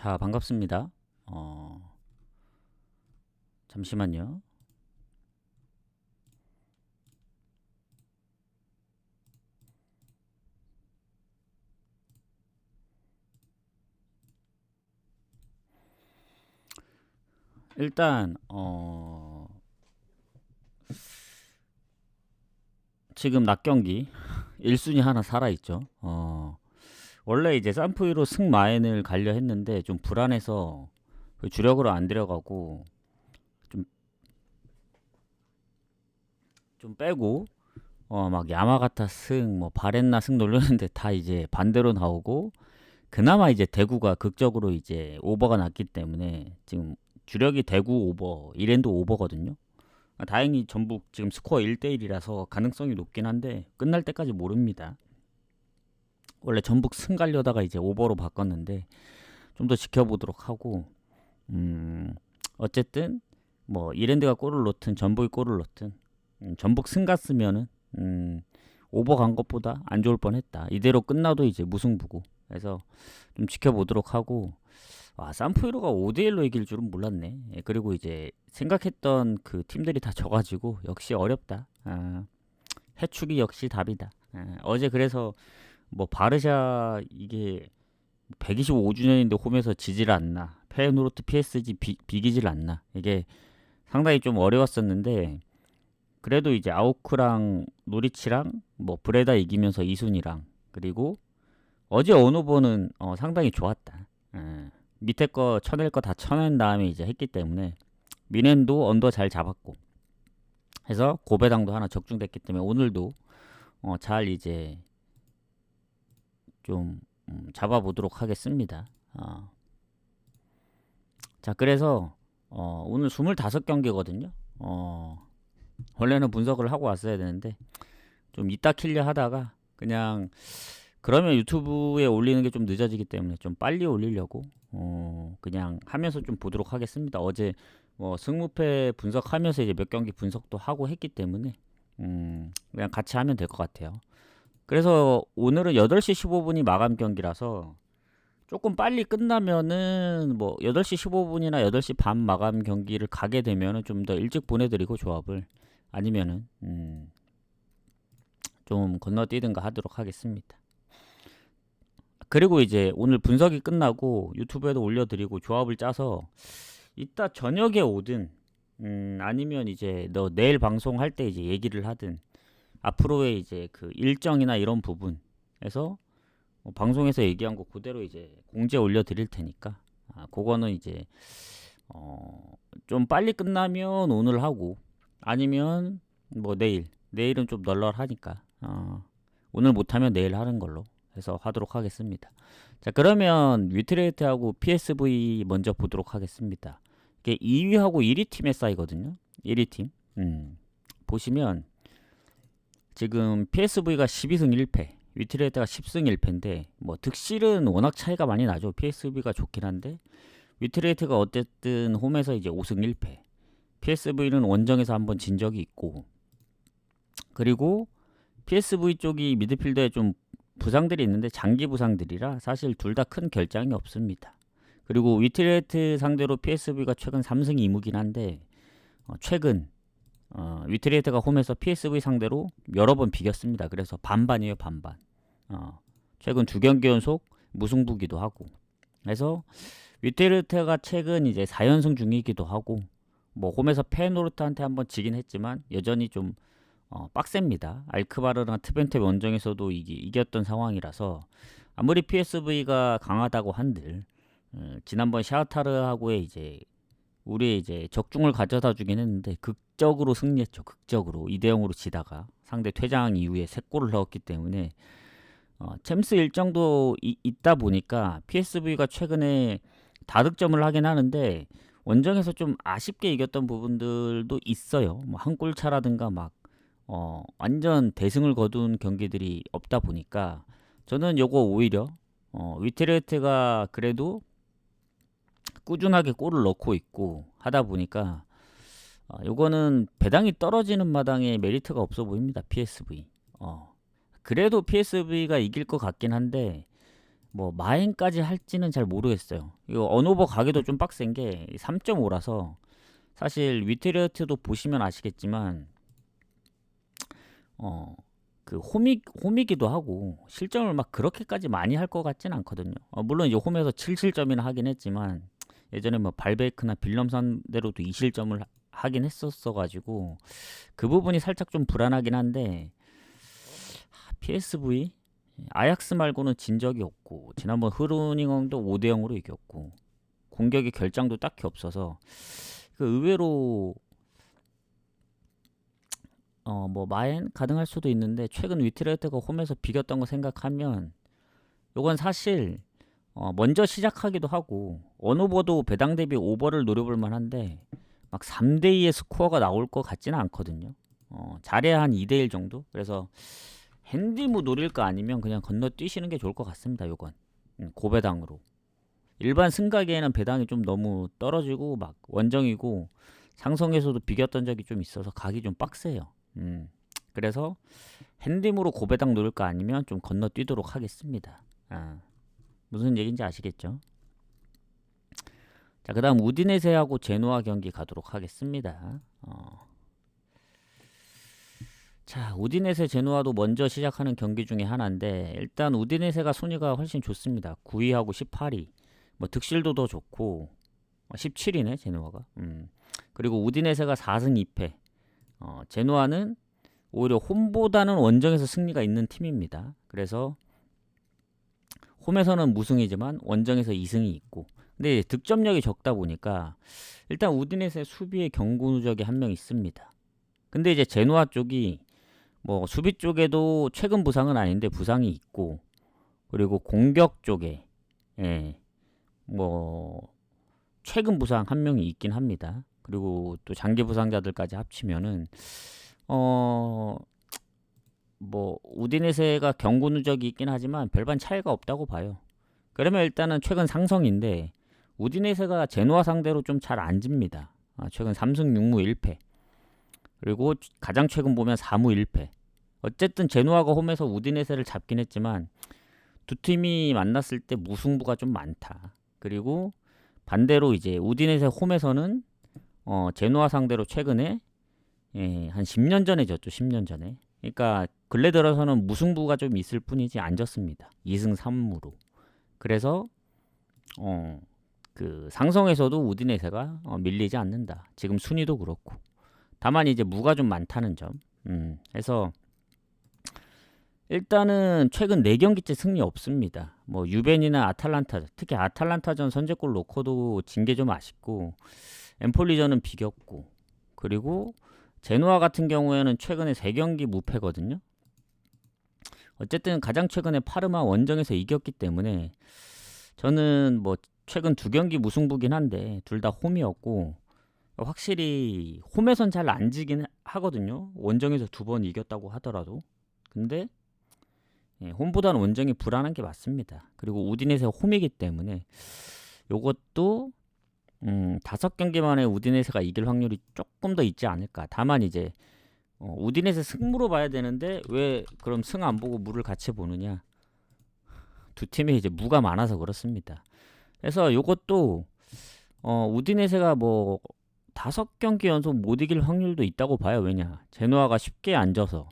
자, 반갑습니다. 잠시만요. 일단 지금 낮 경기 1순위 하나 살아있죠. 원래 이제 산푸이로 승마엔을 가려 했는데 좀 불안해서 그 주력으로 안 들어가고 좀, 좀 빼고 막 야마가타 승, 뭐 바렌나 승 놀렸는데 다 이제 반대로 나오고, 그나마 이제 대구가 극적으로 이제 오버가 났기 때문에 지금 주력이 대구 오버, 이랜드 오버거든요. 다행히 전북 지금 스코어 1대1이라서 가능성이 높긴 한데 끝날 때까지 모릅니다. 원래 전북 승 가려다가 이제 오버로 바꿨는데 좀 더 지켜보도록 하고, 어쨌든 뭐 이랜드가 골을 넣든 전북이 골을 넣든 전북 승 갔으면은 오버 간 것보다 안 좋을 뻔했다. 이대로 끝나도 이제 무승부고. 그래서 좀 지켜보도록 하고, 산푸이로가 5대1로 이길 줄은 몰랐네. 예, 그리고 이제 생각했던 그 팀들이 다 져가지고 역시 어렵다. 해축이 역시 답이다. 어제 그래서 뭐 바르샤 이게 125주년인데 홈에서 지질 않나, 페노르트 PSG 비기질 않나, 이게 상당히 좀 어려웠었는데 그래도 이제 아우크랑 노리치랑 뭐 브레다 이기면서 이순이랑, 그리고 어제 언오버는 상당히 좋았다. 밑에 거 쳐낼 거 다 쳐낸 다음에 이제 했기 때문에 미넨도 언더 잘 잡았고 해서 고배당도 하나 적중됐기 때문에 오늘도 잘 이제 좀 잡아보도록 하겠습니다. 자, 그래서 오늘 25경기거든요. 원래는 분석을 하고 왔어야 되는데 좀 이따 킬려 하다가 그냥, 그러면 유튜브에 올리는 게 좀 늦어지기 때문에 좀 빨리 올리려고 그냥 하면서 좀 보도록 하겠습니다. 어제 뭐 승무패 분석하면서 이제 몇 경기 분석도 하고 했기 때문에 그냥 같이 하면 될 것 같아요. 그래서 오늘은 8시 15분이 마감 경기라서 조금 빨리 끝나면은 뭐 8시 15분이나 8시 반 마감 경기를 가게 되면은 좀 더 일찍 보내드리고 조합을, 아니면은 좀 건너뛰든가 하도록 하겠습니다. 그리고 이제 오늘 분석이 끝나고 유튜브에도 올려드리고 조합을 짜서 이따 저녁에 오든 아니면 이제 너 내일 방송할 때 이제 얘기를 하든, 앞으로의 이제 그 일정이나 이런 부분에서 방송에서 얘기한 거 그대로 이제 공지에 올려드릴 테니까, 그거는 이제 좀 빨리 끝나면 오늘 하고, 아니면 뭐 내일은 좀 널널하니까 오늘 못하면 내일 하는 걸로 해서 하도록 하겠습니다. 자, 그러면 위트레이트하고 PSV 먼저 보도록 하겠습니다. 이게 2위하고 1위 팀의 사이거든요. 1위 팀 보시면 지금 PSV가 12승 1패, 위트레이트가 10승 1패인데 뭐 득실은 워낙 차이가 많이 나죠. PSV가 좋긴 한데 위트레이트가 어쨌든 홈에서 이제 5승 1패, PSV는 원정에서 한번 진 적이 있고, 그리고 PSV 쪽이 미드필더에 좀 부상들이 있는데 장기 부상들이라 사실 둘 다 큰 결장이 없습니다. 그리고 위트레이트 상대로 PSV가 최근 3승 2무긴 한데 최근 위트레이트가 홈에서 PSV 상대로 여러 번 비겼습니다. 그래서 반반이에요, 반반. 최근 2경기 연속 무승부기도 하고, 그래서 위트레이트가 최근 이제 4연승 중이기도 하고, 뭐 홈에서 페노르트한테 한번 지긴 했지만 여전히 좀 빡셉니다. 알크바르랑 트벤테 원정에서도 이겼던 상황이라서 아무리 PSV가 강하다고 한들 지난번 샤흐타르하고의 이제 우리의 이제 적중을 가져다 주긴 했는데 극적으로 승리했죠. 극적으로 2대0으로 지다가 상대 퇴장 이후에 3골을 넣었기 때문에 챔스 일정도 있다 보니까 PSV가 최근에 다득점을 하긴 하는데 원정에서 좀 아쉽게 이겼던 부분들도 있어요. 뭐 한 골 차라든가 막 완전 대승을 거둔 경기들이 없다 보니까 저는 요거 오히려 위트레트가 그래도 꾸준하게 골을 넣고 있고 하다 보니까 요거는 배당이 떨어지는 마당에 메리트가 없어 보입니다. PSV. 그래도 PSV가 이길 것 같긴 한데 뭐 마행까지 할지는 잘 모르겠어요. 이거 언오버 가기도 좀 빡센 게 3.5라서 사실 위트리어트도 보시면 아시겠지만 그 홈이기도 하고 실점을 막 그렇게까지 많이 할 것 같진 않거든요. 물론 이제 홈에서 7실점이나 하긴 했지만 예전에 뭐 발베이크나 빌럼 상대로도 2실점을 하긴 했었어가지고 그 부분이 살짝 좀 불안하긴 한데 PSV 아약스 말고는 진 적이 없고 지난번 흐르닝엉도 5대0으로 이겼고 공격의 결장도 딱히 없어서 그 의외로 뭐 마엔 가능할 수도 있는데 최근 위트레트가 홈에서 비겼던 거 생각하면 요건 사실 먼저 시작하기도 하고 언오버도 배당 대비 오버를 노려볼 만한데 막 3대2의 스코어가 나올 것 같지는 않거든요. 잘해야 한 2대1 정도? 그래서 핸디무 노릴 거 아니면 그냥 건너뛰시는 게 좋을 것 같습니다. 요건 고배당으로 일반 승가계에는 배당이 좀 너무 떨어지고 막 원정이고 상성에서도 비겼던 적이 좀 있어서 가기 좀 빡세요. 그래서 핸디무로 고배당 노릴 거 아니면 좀 건너뛰도록 하겠습니다. 무슨 얘기인지 아시겠죠? 자, 그 다음 우디네세하고 제노아 경기 가도록 하겠습니다. 자, 우디네세 제노아도 먼저 시작하는 경기 중에 하나인데 일단 우디네세가 순위가 훨씬 좋습니다. 9위하고 18위. 뭐 득실도 더 좋고 17위네 제노아가. 그리고 우디네세가 4승 2패. 제노아는 오히려 홈보다는 원정에서 승리가 있는 팀입니다. 그래서 홈에서는 무승이지만 원정에서 2승이 있고 근데 득점력이 적다 보니까 일단 우디네세 수비에 경고 누적이 한 명 있습니다. 근데 이제 제노아 쪽이 뭐 수비 쪽에도 최근 부상은 아닌데 부상이 있고 그리고 공격 쪽에 뭐 최근 부상 한 명이 있긴 합니다. 그리고 또 장기 부상자들까지 합치면은 뭐 우디네세가 경고 누적이 있긴 하지만 별반 차이가 없다고 봐요. 그러면 일단은 최근 상성인데 우디네세가 제노아 상대로 좀 잘 안 집니다. 최근 3승 6무 1패. 그리고 가장 최근 보면 4무 1패. 어쨌든 제노아가 홈에서 우디네세를 잡긴 했지만 두 팀이 만났을 때 무승부가 좀 많다. 그리고 반대로 이제 우디네세 홈에서는 제노아 상대로 최근에 한 10년 전에 졌죠. 10년 전에. 그러니까 근래 들어서는 무승부가 좀 있을 뿐이지 안 졌습니다. 2승 3무로. 그래서 그 상성에서도 우디네세가 밀리지 않는다. 지금 순위도 그렇고. 다만 이제 무가 좀 많다는 점. 해서 일단은 최근 4경기째 승리 없습니다. 뭐 유벤이나 아탈란타, 특히 아탈란타전 선제골 놓고도 진 게 좀 아쉽고 엠폴리전은 비겼고 그리고 제노아 같은 경우에는 최근에 3경기 무패거든요. 어쨌든 가장 최근에 파르마 원정에서 이겼기 때문에 저는 뭐 최근 2경기 무승부긴 한데 둘 다 홈이었고 확실히 홈에선 잘 안 지긴 하거든요. 원정에서 2번 이겼다고 하더라도. 근데 홈보다는 원정이 불안한 게 맞습니다. 그리고 우디네세 홈이기 때문에 요것도 5경기 만에 우디네세가 이길 확률이 조금 더 있지 않을까. 다만 이제 우디네세 승무로 봐야 되는데 왜 그럼 승 안 보고 무를 같이 보느냐. 두 팀이 이제 무가 많아서 그렇습니다. 그래서 요것도 우디네세가 뭐 5경기 연속 못 이길 확률도 있다고 봐요. 왜냐 제노아가 쉽게 안 져서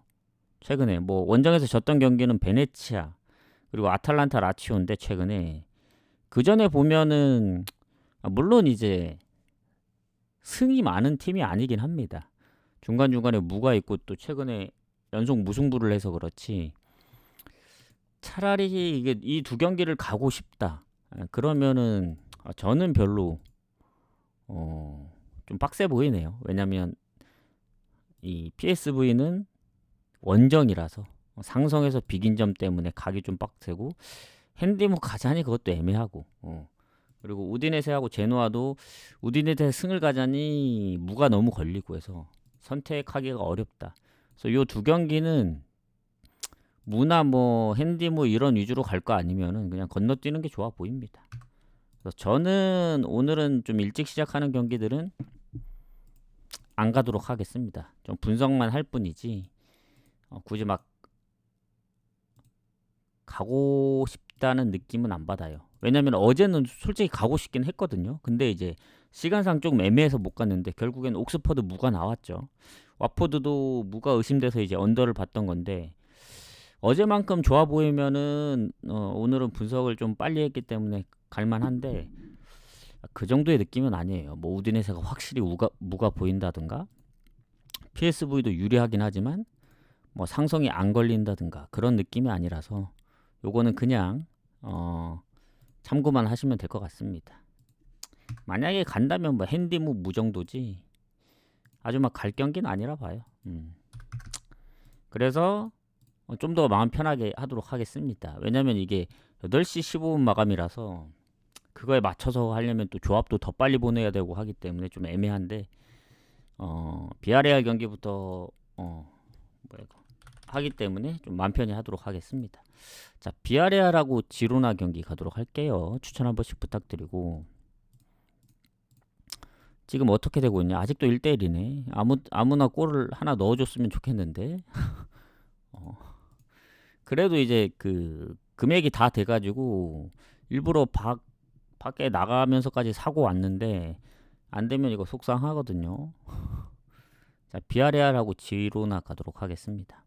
최근에 뭐 원정에서 졌던 경기는 베네치아 그리고 아탈란타 라치오인데 최근에 그 전에 보면은 물론 이제 승이 많은 팀이 아니긴 합니다. 중간중간에 무가 있고 또 최근에 연속 무승부를 해서 그렇지 차라리 이게 이 2경기를 가고 싶다. 그러면은 저는 별로 좀 빡세 보이네요. 왜냐면 이 PSV는 원정이라서 상성에서 비긴 점 때문에 가기 좀 빡세고 핸디무 가자니 그것도 애매하고 그리고 우디네세하고 제노아도 우디네세 승을 가자니 무가 너무 걸리고 해서 선택하기가 어렵다. 그래서 요 2경기는 무나 뭐 핸디무 이런 위주로 갈 거 아니면은 그냥 건너뛰는 게 좋아 보입니다. 그래서 저는 오늘은 좀 일찍 시작하는 경기들은 안 가도록 하겠습니다. 좀 분석만 할 뿐이지 굳이 막 가고 있다는 느낌은 안 받아요. 왜냐면 어제는 솔직히 가고 싶긴 했거든요. 근데 이제 시간상 좀 애매해서 못 갔는데 결국엔 옥스퍼드 무가 나왔죠. 와포드도 무가 의심돼서 이제 언더를 봤던 건데 어제만큼 좋아 보이면은 오늘은 분석을 좀 빨리 했기 때문에 갈만한데 그 정도의 느낌은 아니에요. 뭐 우디네세가 확실히 무가 보인다든가 PSV도 유리하긴 하지만 뭐 상성이 안 걸린다든가 그런 느낌이 아니라서 요거는 그냥 참고만 하시면 될 것 같습니다. 만약에 간다면 뭐 핸디무 무 정도지 아주 막 갈 경기는 아니라 봐요. 그래서 좀 더 마음 편하게 하도록 하겠습니다. 왜냐면 이게 8시 15분 마감이라서 그거에 맞춰서 하려면 또 조합도 더 빨리 보내야 되고 하기 때문에 좀 애매한데 비아레알 경기부터 하기 때문에 좀 마음 편히 하도록 하겠습니다. 자, 비아레알하고 지로나 경기 가도록 할게요. 추천 한 번씩 부탁드리고. 지금 어떻게 되고 있냐? 아직도 1대1이네. 아무나 골을 하나 넣어줬으면 좋겠는데. 그래도 이제 그 금액이 다 돼가지고 일부러 밖에 나가면서까지 사고 왔는데 안 되면 이거 속상하거든요. 자, 비아레알하고 지로나 가도록 하겠습니다.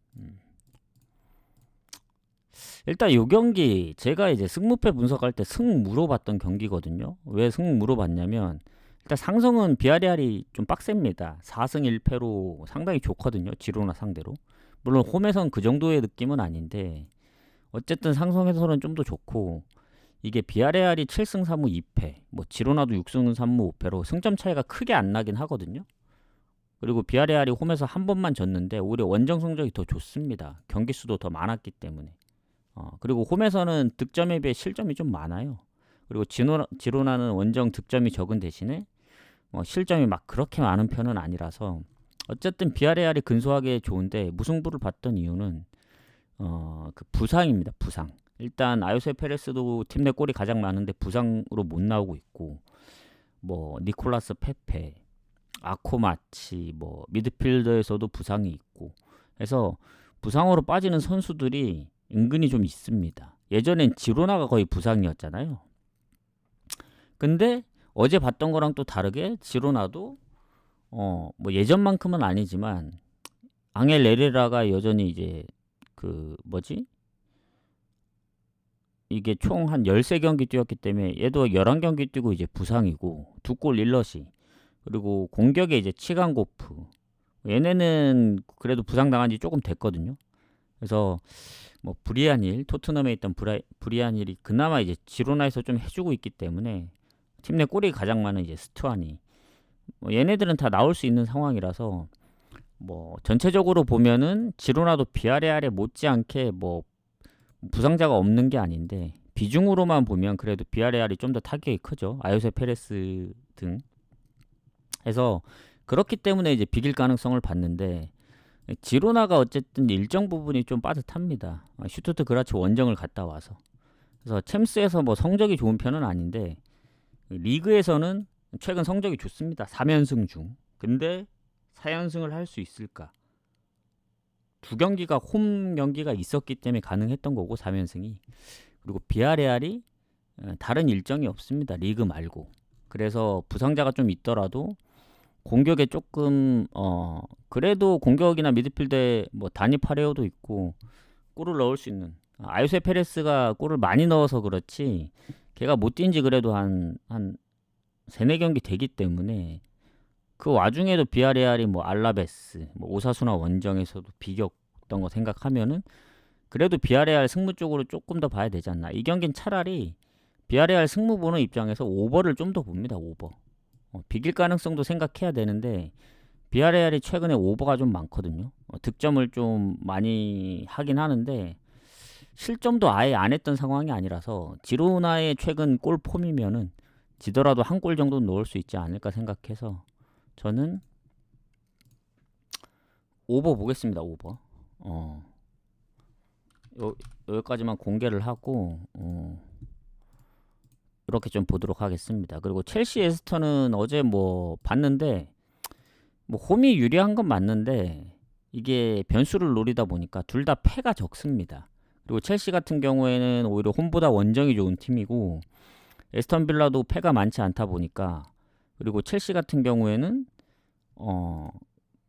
일단 요 경기 제가 이제 승무패 분석할 때 승무로 봤던 경기거든요. 왜 승무로 봤냐면 일단 상성은 비아레알이 좀 빡셉니다. 4승 1패로 상당히 좋거든요. 지로나 상대로. 물론 홈에선 그 정도의 느낌은 아닌데 어쨌든 상성에서는 좀 더 좋고 이게 비아레알이 7승 3무 2패 뭐 지로나도 6승 3무 5패로 승점 차이가 크게 안 나긴 하거든요. 그리고 비아레알이 홈에서 한 번만 졌는데 오히려 원정 성적이 더 좋습니다. 경기 수도 더 많았기 때문에. 그리고 홈에서는 득점에 비해 실점이 좀 많아요. 그리고 지로나는 원정 득점이 적은 대신에 실점이 막 그렇게 많은 편은 아니라서 어쨌든 비아레알이 근소하게 좋은데 무승부를 봤던 이유는 그 부상입니다. 부상. 일단 아요세 페레스도 팀 내 골이 가장 많은데 부상으로 못 나오고 있고 뭐 니콜라스 페페, 아코마치 뭐 미드필더에서도 부상이 있고 해서 부상으로 빠지는 선수들이 은근히 좀 있습니다. 예전엔 지로나가 거의 부상이었잖아요. 근데 어제 봤던 거랑 또 다르게 지로나도 뭐 예전만큼은 아니지만 앙헬 에레라가 여전히 이제 그 뭐지? 이게 총 한 13경기 뛰었기 때문에 얘도 11경기 뛰고 이제 부상이고 2골 1러시 그리고 공격에 이제 치간고프 얘네는 그래도 부상당한 지 조금 됐거든요. 그래서 뭐 브리안힐 토트넘에 있던 브리안힐이 그나마 이제 지로나에서 좀 해주고 있기 때문에 팀 내 골이 가장 많은 이제 스투아니 얘네들은 다 나올 수 있는 상황이라서 뭐 전체적으로 보면은 지로나도 비아레알에 못지않게 뭐 부상자가 없는 게 아닌데 비중으로만 보면 그래도 비아레알이 좀 더 타격이 크죠. 아요세 페레스 등 해서 그렇기 때문에 이제 비길 가능성을 봤는데 지로나가 어쨌든 일정 부분이 좀 빠듯합니다. 슈투트 그라츠 원정을 갔다 와서 그래서 챔스에서 뭐 성적이 좋은 편은 아닌데 리그에서는 최근 성적이 좋습니다. 3연승 중. 근데 4연승을 할 수 있을까? 2경기가 홈 경기가 있었기 때문에 가능했던 거고 3연승이. 그리고 비아레알이 다른 일정이 없습니다. 리그 말고. 그래서 부상자가 좀 있더라도 공격에 조금 그래도 공격이나 미드필드에 뭐 다니 파레오도 있고 골을 넣을 수 있는 아요세 페레스가 골을 많이 넣어서 그렇지 걔가 못 뛴 지 그래도 한 3-4경기 되기 때문에 그 와중에도 비아레알이 뭐 알라베스, 뭐 오사수나 원정에서도 비겼던 거 생각하면은 그래도 비아레알 승무 쪽으로 조금 더 봐야 되지 않나. 이 경기는 차라리 비아레알 승무 보는 입장에서 오버를 좀 더 봅니다. 오버. 비길 가능성도 생각해야 되는데 비아레알이 최근에 오버가 좀 많거든요. 득점을 좀 많이 하긴 하는데 실점도 아예 안 했던 상황이 아니라서 지로나의 최근 골 폼이면은 지더라도 한 골 정도는 넣을 수 있지 않을까 생각해서 저는 오버 보겠습니다. 오버. 여기까지만 공개를 하고 이렇게 좀 보도록 하겠습니다. 그리고 첼시 에스턴은 어제 뭐 봤는데 뭐 홈이 유리한 건 맞는데 이게 변수를 노리다 보니까 둘 다 패가 적습니다. 그리고 첼시 같은 경우에는 오히려 홈보다 원정이 좋은 팀이고 에스턴 빌라도 패가 많지 않다 보니까 그리고 첼시 같은 경우에는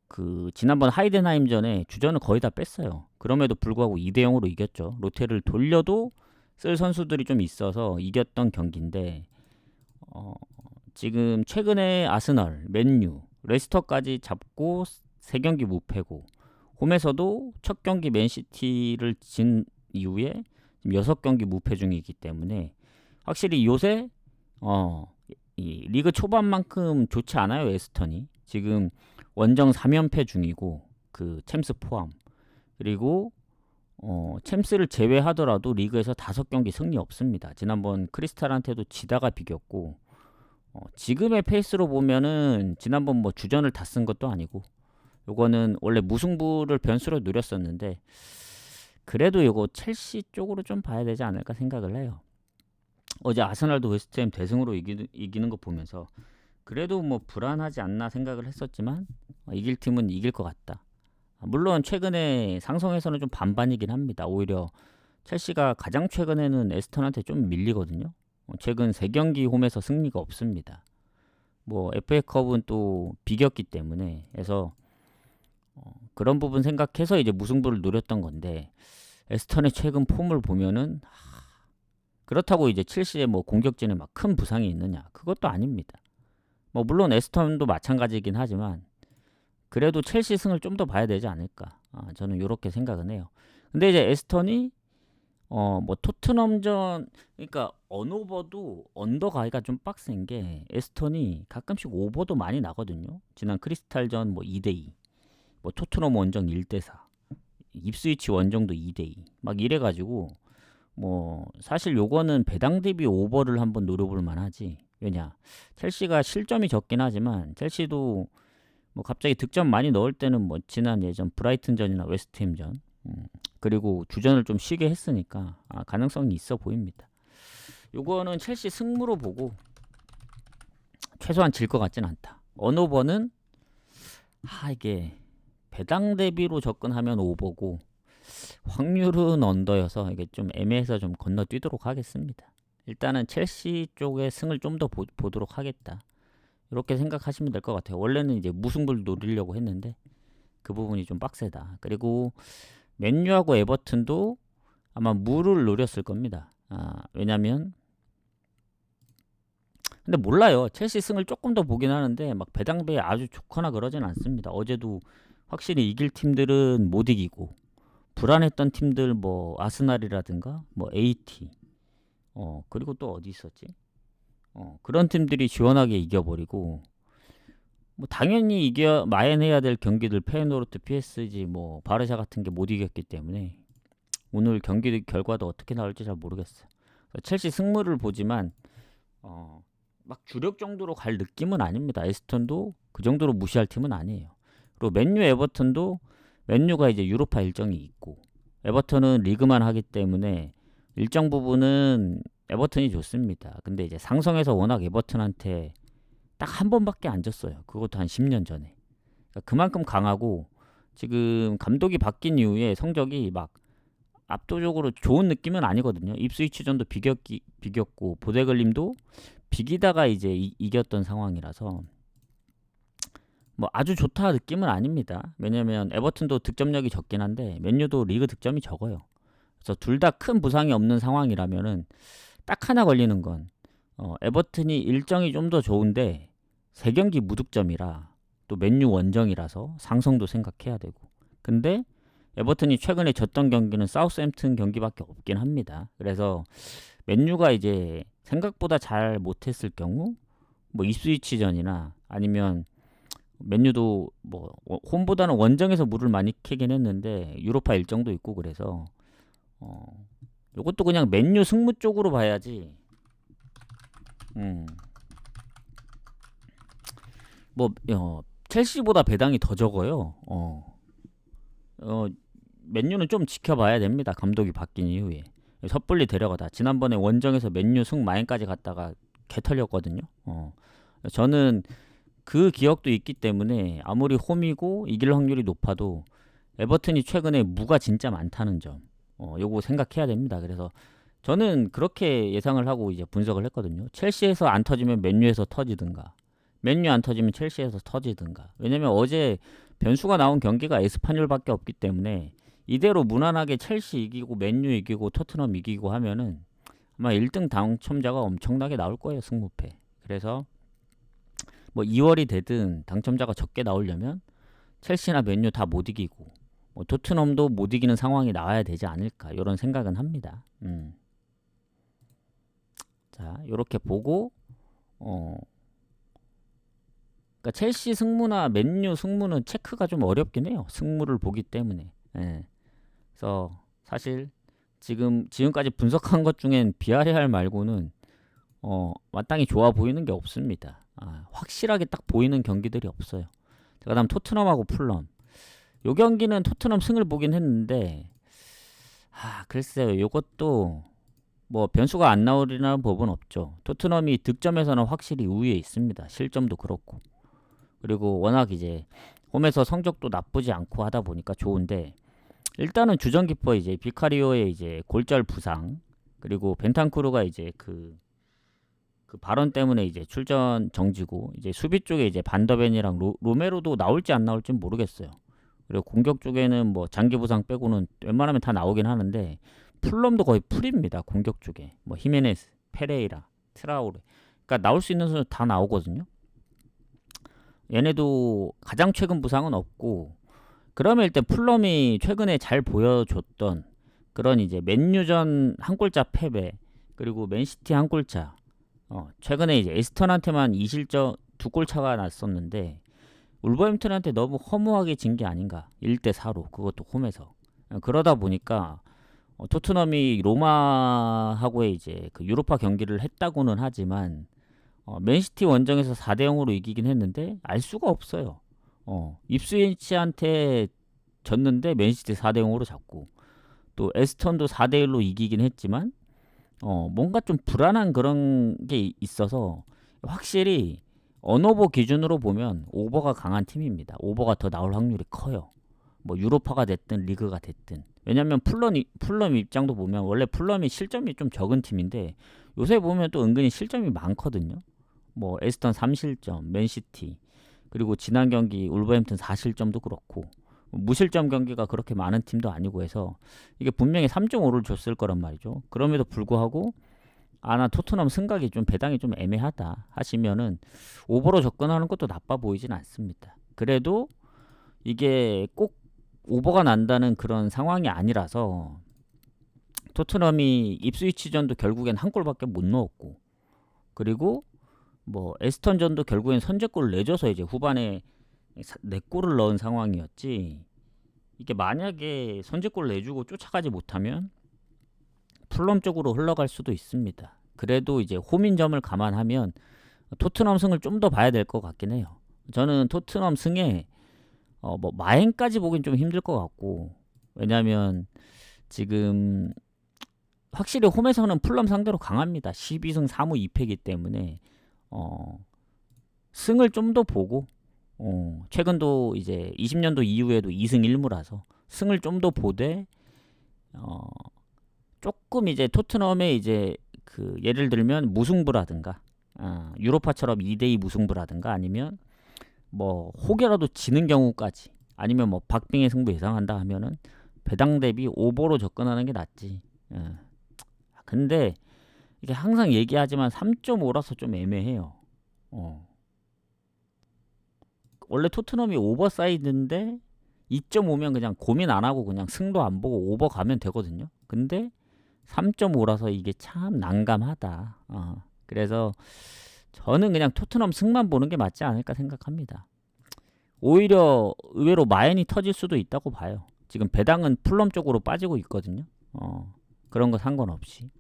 그 지난번 하이덴하임전에 주전을 거의 다 뺐어요. 그럼에도 불구하고 2대 0으로 이겼죠. 롯데를 돌려도 쓸 선수들이 좀 있어서 이겼던 경기인데 지금 최근에 아스널, 맨유, 레스터까지 잡고 3경기 무패고 홈에서도 첫 경기 맨시티를 진 이후에 지금 6경기 무패 중이기 때문에 확실히 요새 이 리그 초반만큼 좋지 않아요. 에스턴이 지금 원정 3연패 중이고 그 챔스 포함 그리고 챔스를 제외하더라도 리그에서 5경기 승리 없습니다. 지난번 크리스탈한테도 지다가 비겼고 지금의 페이스로 보면은 지난번 뭐 주전을 다 쓴 것도 아니고 요거는 원래 무승부를 변수로 노렸었는데 그래도 이거 첼시 쪽으로 좀 봐야 되지 않을까 생각을 해요. 어제 아스날도 웨스트햄 대승으로 이기는 거 보면서 그래도 뭐 불안하지 않나 생각을 했었지만 이길 팀은 이길 것 같다. 물론 최근에 상성에서는 좀 반반이긴 합니다. 오히려 첼시가 가장 최근에는 에스턴한테 좀 밀리거든요. 최근 3경기 홈에서 승리가 없습니다. 뭐 FA컵은 또 비겼기 때문에 해서 그런 부분 생각해서 이제 무승부를 노렸던 건데 에스턴의 최근 폼을 보면은 그렇다고 이제 첼시의 뭐 공격진에 막 큰 부상이 있느냐 그것도 아닙니다. 뭐 물론 에스턴도 마찬가지이긴 하지만 그래도 첼시 승을 좀 더 봐야 되지 않을까 저는 이렇게 생각은 해요. 근데 이제 에스턴이 뭐 토트넘전 그러니까 언오버도 언더 가기가 좀 빡센 게 에스턴이 가끔씩 오버도 많이 나거든요. 지난 크리스탈전 뭐 2대2 뭐 토트넘 원정 1대4 입스위치 원정도 2대2 막 이래가지고 뭐 사실 요거는 배당 대비 오버를 한번 노려볼 만하지. 왜냐 첼시가 실점이 적긴 하지만 첼시도 뭐 갑자기 득점 많이 넣을 때는 뭐 지난 예전 브라이튼전이나 웨스트햄전 그리고 주전을 좀 쉬게 했으니까 가능성이 있어 보입니다. 요거는 첼시 승무로 보고 최소한 질 것 같진 않다. 언오버는 이게 배당 대비로 접근하면 오버고 확률은 언더여서 이게 좀 애매해서 좀 건너뛰도록 하겠습니다. 일단은 첼시 쪽의 승을 좀 더 보도록 하겠다. 이렇게 생각하시면 될 것 같아요. 원래는 이제 무승부를 노리려고 했는데 그 부분이 좀 빡세다. 그리고 맨유하고 에버튼도 아마 무를 노렸을 겁니다. 왜냐면 근데 몰라요. 첼시 승을 조금 더 보긴 하는데 막 배당배에 아주 좋거나 그러진 않습니다. 어제도 확실히 이길 팀들은 못 이기고 불안했던 팀들 뭐 아스날이라든가 뭐 AT 그리고 또 어디 있었지? 그런 팀들이 시원하게 이겨버리고 뭐 당연히 마련해야 될 경기들 페이노르트, PSG, 뭐 바르샤 같은 게 못 이겼기 때문에 오늘 경기 결과도 어떻게 나올지 잘 모르겠어요. 첼시 승무를 보지만 막 주력 정도로 갈 느낌은 아닙니다. 에스턴도 그 정도로 무시할 팀은 아니에요. 그리고 맨유, 에버턴도 맨유가 이제 유로파 일정이 있고 에버턴은 리그만 하기 때문에 일정 부분은 에버턴이 좋습니다. 근데 이제 상성에서 워낙 에버턴한테 딱 한 번밖에 안 졌어요. 그것도 한 10년 전에. 그러니까 그만큼 강하고 지금 감독이 바뀐 이후에 성적이 막 압도적으로 좋은 느낌은 아니거든요. 입스위치전도 비겼고 보데글림도 비기다가 이제 이겼던 상황이라서 뭐 아주 좋다 느낌은 아닙니다. 왜냐면 에버튼도 득점력이 적긴 한데 맨유도 리그 득점이 적어요. 그래서 둘 다 큰 부상이 없는 상황이라면은 딱 하나 걸리는 건 에버튼이 일정이 좀 더 좋은데 3경기 무득점이라 또 맨유 원정이라서 상성도 생각해야 되고 근데 에버튼이 최근에 졌던 경기는 사우스햄튼 경기밖에 없긴 합니다. 그래서 맨유가 이제 생각보다 잘 못했을 경우 뭐 입스위치전이나 아니면 맨유도 뭐 홈보다는 원정에서 물을 많이 캐긴 했는데 유로파 일정도 있고 그래서 요것도 그냥 맨유 승무 쪽으로 봐야지. 뭐 첼시보다 배당이 더 적어요. 맨유는 좀 지켜봐야 됩니다. 감독이 바뀐 이후에 섣불리 데려가다 지난번에 원정에서 맨유 승 마인까지 갔다가 개 털렸거든요. 저는 그 기억도 있기 때문에 아무리 홈이고 이길 확률이 높아도 에버튼이 최근에 무가 진짜 많다는 점 요거 생각해야 됩니다. 그래서 저는 그렇게 예상을 하고 이제 분석을 했거든요. 첼시에서 안 터지면 맨유에서 터지든가, 맨유 안 터지면 첼시에서 터지든가. 왜냐면 어제 변수가 나온 경기가 에스파뇰밖에 없기 때문에 이대로 무난하게 첼시 이기고 맨유 이기고 토트넘 이기고 하면은 아마 1등 당첨자가 엄청나게 나올 거예요, 승무패. 그래서 뭐 2월이 되든 당첨자가 적게 나오려면 첼시나 맨유 다 못 이기고 뭐 토트넘도 못 이기는 상황이 나와야 되지 않을까, 이런 생각은 합니다. 자, 요렇게 보고 그러니까 첼시 승무나 맨유 승무는 체크가 좀 어렵긴 해요. 승무를 보기 때문에. 예. 그래서 사실 지금까지 분석한 것 중엔 비아레알 말고는 마땅히 좋아 보이는 게 없습니다. 확실하게 딱 보이는 경기들이 없어요. 그다음 토트넘하고 풀럼. 요 경기는 토트넘 승을 보긴 했는데 글쎄요. 요것도 뭐 변수가 안 나오리라는 법은 없죠. 토트넘이 득점에서는 확실히 우위에 있습니다. 실점도 그렇고. 그리고 워낙 이제 홈에서 성적도 나쁘지 않고 하다 보니까 좋은데, 일단은 주전키퍼 이제 비카리오의 이제 골절 부상, 그리고 벤탄쿠르가 이제 그 발언 때문에 이제 출전 정지고, 이제 수비 쪽에 이제 반더벤이랑 로메로도 나올지 안 나올지는 모르겠어요. 그리고 공격 쪽에는 뭐 장기 부상 빼고는 웬만하면 다 나오긴 하는데, 풀럼도 거의 풀입니다. 공격 쪽에 뭐 히메네스, 페레이라, 트라우레, 그러니까 나올 수 있는 선수 다 나오거든요. 얘네도 가장 최근 부상은 없고, 그러면 일단 풀럼이 최근에 잘 보여줬던 그런 이제 맨유전 한 골차 패배, 그리고 맨시티 한 골차, 최근에 이제 에스턴한테만 2실점 2골 차가 났었는데 울버햄튼한테 너무 허무하게 진 게 아닌가. 1대4로, 그것도 홈에서. 그러다 보니까 토트넘이 로마하고의 이제 그 유로파 경기를 했다고는 하지만 맨시티 원정에서 4대0으로 이기긴 했는데 알 수가 없어요. 입스위치한테 졌는데 맨시티 4대0으로 잡고, 또 에스턴도 4대1로 이기긴 했지만 뭔가 좀 불안한 그런 게 있어서, 확실히 언오버 기준으로 보면 오버가 강한 팀입니다. 오버가 더 나올 확률이 커요. 뭐 유로파가 됐든 리그가 됐든. 왜냐면 풀럼 입장도 보면 원래 풀럼이 실점이 좀 적은 팀인데 요새 보면 또 은근히 실점이 많거든요. 뭐 에스턴 3실점, 맨시티, 그리고 지난 경기 울버햄튼 4실점도 그렇고, 무실점 경기가 그렇게 많은 팀도 아니고 해서 이게 분명히 3.5를 줬을 거란 말이죠. 그럼에도 불구하고 나 토트넘 승각이 좀 배당이 좀 애매하다 하시면은 오버로 접근하는 것도 나빠 보이진 않습니다. 그래도 이게 꼭 오버가 난다는 그런 상황이 아니라서, 토트넘이 입스위치전도 결국엔 한 골밖에 못 넣었고, 그리고 뭐 에스턴전도 결국엔 선제골을 내줘서 이제 후반에 4골을 넣은 상황이었지, 이게 만약에 선제골 내주고 쫓아가지 못하면 풀럼 쪽으로 흘러갈 수도 있습니다. 그래도 이제 홈인점을 감안하면 토트넘 승을 좀 더 봐야 될 것 같긴 해요. 저는 토트넘 승에 뭐 마행까지 보긴 좀 힘들 것 같고, 왜냐면 지금 확실히 홈에서는 풀럼 상대로 강합니다. 12승 3무 2패이기 때문에 승을 좀 더 보고, 최근도 이제 20년도 이후에도 2승 1무라서 승을 좀 더 보되, 조금 이제 토트넘의 이제 그 예를 들면 무승부라든가, 유로파처럼 2대2 무승부라든가, 아니면 뭐 혹여라도 지는 경우까지, 아니면 뭐 박빙의 승부 예상한다 하면은 배당 대비 오버로 접근하는 게 낫지. 근데 이게 항상 얘기하지만 3.5라서 좀 애매해요. 원래 토트넘이 오버사이드인데 2.5면 그냥 고민 안 하고 그냥 승도 안 보고 오버 가면 되거든요. 근데 3.5라서 이게 참 난감하다. 그래서 저는 그냥 토트넘 승만 보는 게 맞지 않을까 생각합니다. 오히려 의외로 마인이 터질 수도 있다고 봐요. 지금 배당은 풀럼 쪽으로 빠지고 있거든요. 그런 거 상관없이.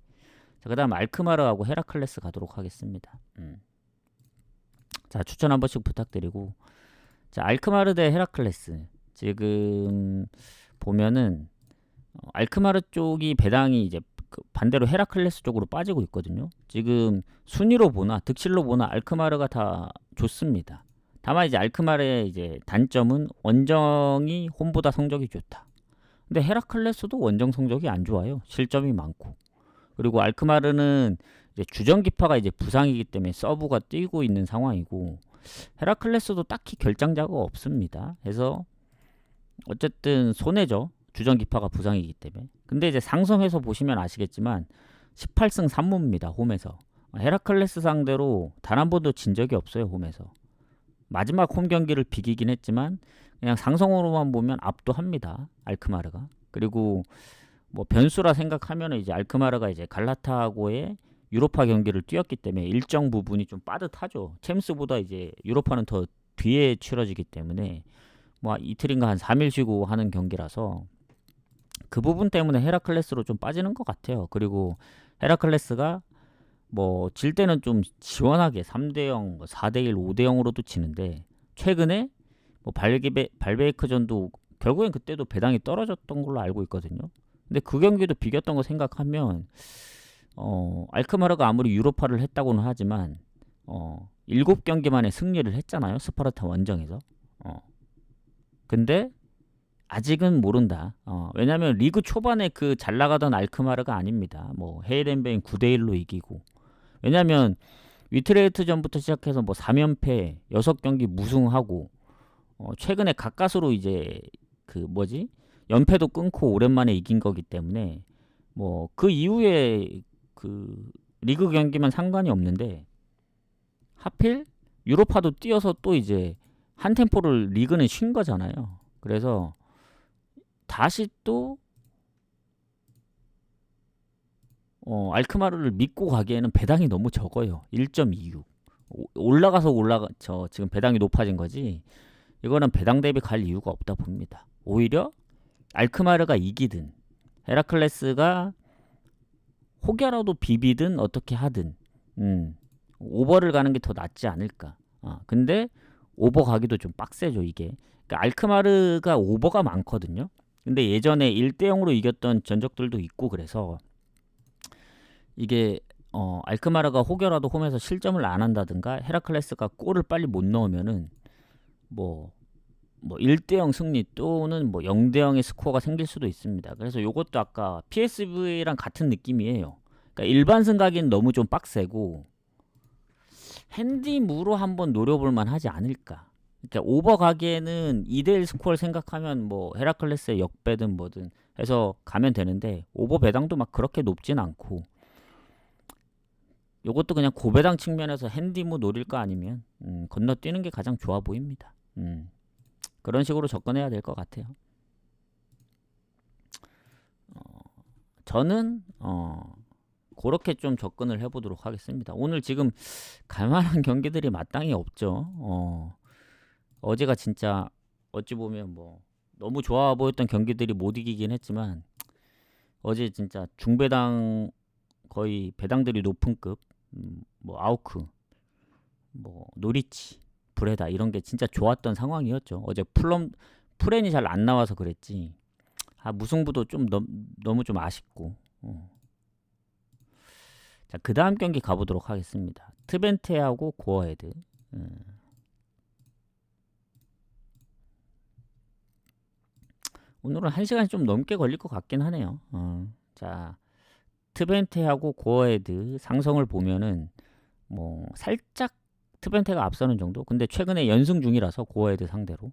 자, 그다음 알크마르하고 헤라클레스 가도록 하겠습니다. 자, 추천 한 번씩 부탁드리고, 자, 알크마르 대 헤라클레스. 지금 보면은 알크마르 쪽이 배당이 이제 반대로 헤라클레스 쪽으로 빠지고 있거든요. 지금 순위로 보나 득실로 보나 알크마르가 다 좋습니다. 다만 이제 알크마르의 이제 단점은 원정이 홈보다 성적이 좋다. 근데 헤라클레스도 원정 성적이 안 좋아요. 실점이 많고. 그리고 알크마르는 이제 주전기파가 이제 부상이기 때문에 서브가 뛰고 있는 상황이고, 헤라클레스도 딱히 결장자가 없습니다. 그래서 어쨌든 손해죠. 주전기파가 부상이기 때문에. 근데 이제 상성해서 보시면 아시겠지만 18승 3무입니다. 홈에서. 헤라클레스 상대로 단 한 번도 진 적이 없어요. 홈에서. 마지막 홈 경기를 비기긴 했지만 그냥 상성으로만 보면 압도합니다. 알크마르가. 그리고 뭐 변수라 생각하면 이제 알크마르가 이제 갈라타고의 유로파 경기를 뛰었기 때문에 일정 부분이 좀 빠듯하죠. 챔스보다 이제 유로파는 더 뒤에 치러지기 때문에 뭐 이틀인가 한 3일 쉬고 하는 경기라서 그 부분 때문에 헤라클레스로 좀 빠지는 것 같아요. 그리고 헤라클레스가 뭐 질 때는 좀 시원하게 3대0, 4대1, 5대0으로도 지는데 최근에 뭐 발베이크전도 결국엔 그때도 배당이 떨어졌던 걸로 알고 있거든요. 근데 그 경기도 비겼던 거 생각하면 알크마르가 아무리 유로파를 했다고는 하지만 7경기 만에 승리를 했잖아요. 스파르타 원정에서. 근데 아직은 모른다. 왜냐면 리그 초반에 그 잘 나가던 알크마르가 아닙니다. 뭐 헤이덴베인 9대1로 이기고. 왜냐면 위트레이트전부터 시작해서 뭐 3연패, 6경기 무승하고 최근에 가까스로 이제 그 뭐지? 연패도 끊고 오랜만에 이긴 거기 때문에 뭐 그 이후에 그 리그 경기만 상관이 없는데 하필 유로파도 뛰어서 또 이제 한 템포를 리그는 쉰 거잖아요. 그래서 다시 또 알크마르를 믿고 가기에는 배당이 너무 적어요. 1.26. 올라가서 저 지금 배당이 높아진 거지. 이거는 배당 대비 갈 이유가 없다 봅니다. 오히려 알크마르가 이기든 헤라클레스가 혹여라도 비비든 어떻게 하든 오버를 가는 게 더 낫지 않을까. 근데 오버 가기도 좀 빡세죠 이게. 그러니까 알크마르가 오버가 많거든요. 근데 예전에 1대0으로 이겼던 전적들도 있고 그래서 이게 알크마르가 혹여라도 홈에서 실점을 안 한다든가 헤라클레스가 골을 빨리 못 넣으면은 뭐 1대0 승리 또는 뭐 0대0의 스코어가 생길 수도 있습니다. 그래서 요것도 아까 PSV랑 같은 느낌이에요. 그러니까 일반 승가기는 너무 좀 빡세고 핸디무로 한번 노려볼 만하지 않을까. 그러니까 오버 가기에는 2대1 스코어를 생각하면 뭐 헤라클레스의 역배든 뭐든 해서 가면 되는데 오버 배당도 막 그렇게 높진 않고 요것도 그냥 고배당 측면에서 핸디무 노릴 거 아니면 건너뛰는 게 가장 좋아 보입니다. 그런 식으로 접근해야 될 것 같아요. 저는 그렇게 좀 접근을 해보도록 하겠습니다. 오늘 지금 갈만한 경기들이 마땅히 없죠. 어제가 진짜 어찌 보면 뭐 너무 좋아 보였던 경기들이 못 이기긴 했지만 어제 진짜 중배당 거의 배당들이 높은 급 뭐 아우크 뭐 노리치 브레다 이런 게 진짜 좋았던 상황이었죠. 어제 프렌이 잘 안 나와서 그랬지. 무승부도 좀 너무 좀 아쉽고. 자, 그 다음 경기 가보도록 하겠습니다. 트벤테하고 고어헤드. 오늘은 1시간이 좀 넘게 걸릴 것 같긴 하네요. 자, 트벤테하고 고어헤드 상성을 보면은 뭐 살짝 트벤테가 앞서는 정도. 근데 최근에 연승 중이라서 고어헤드 상대로.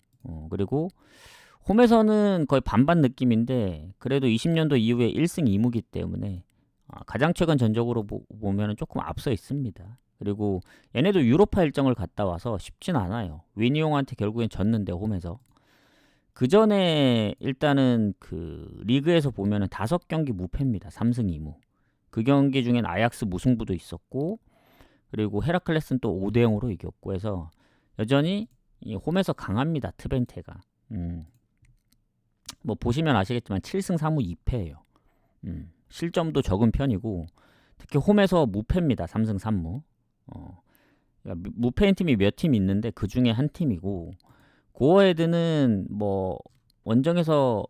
그리고 홈에서는 거의 반반 느낌인데 그래도 20년도 이후에 1승 2무기 때문에 가장 최근 전적으로 보면 조금 앞서 있습니다. 그리고 얘네도 유로파 일정을 갔다 와서 쉽진 않아요. 위니용한테 결국엔 졌는데 홈에서. 그 전에 일단은 그 리그에서 보면은 5경기 무패입니다. 3승 2무. 그 경기 중엔 아약스 무승부도 있었고 그리고 헤라클레스는 또 5대0으로 이겼고 해서 여전히 홈에서 강합니다. 트벤테가. 뭐 보시면 아시겠지만 7승 3무 2패예요. 실점도 적은 편이고 특히 홈에서 무패입니다. 3승 3무. 그러니까 무패인 팀이 몇 팀 있는데 그 중에 한 팀이고 고어헤드는 뭐 원정에서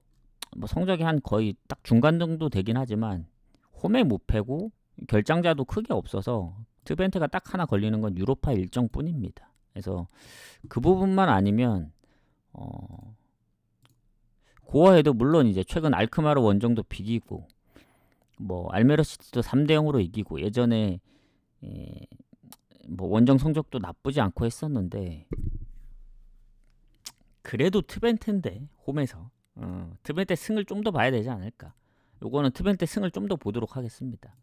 뭐 성적이 한 거의 딱 중간 정도 되긴 하지만 홈에 무패고 결장자도 크게 없어서 트벤테가 딱 하나 걸리는 건 유로파 일정뿐입니다. 그래서 그 부분만 아니면 고어해도 물론 이제 최근 알크마르 원정도 비기고 뭐 알메르시티도 3대 0으로 이기고 예전에 뭐 원정 성적도 나쁘지 않고 했었는데 그래도 트벤테인데 홈에서 트벤테 승을 좀 더 봐야 되지 않을까. 요거는 트벤테 승을 좀 더 보도록 하겠습니다.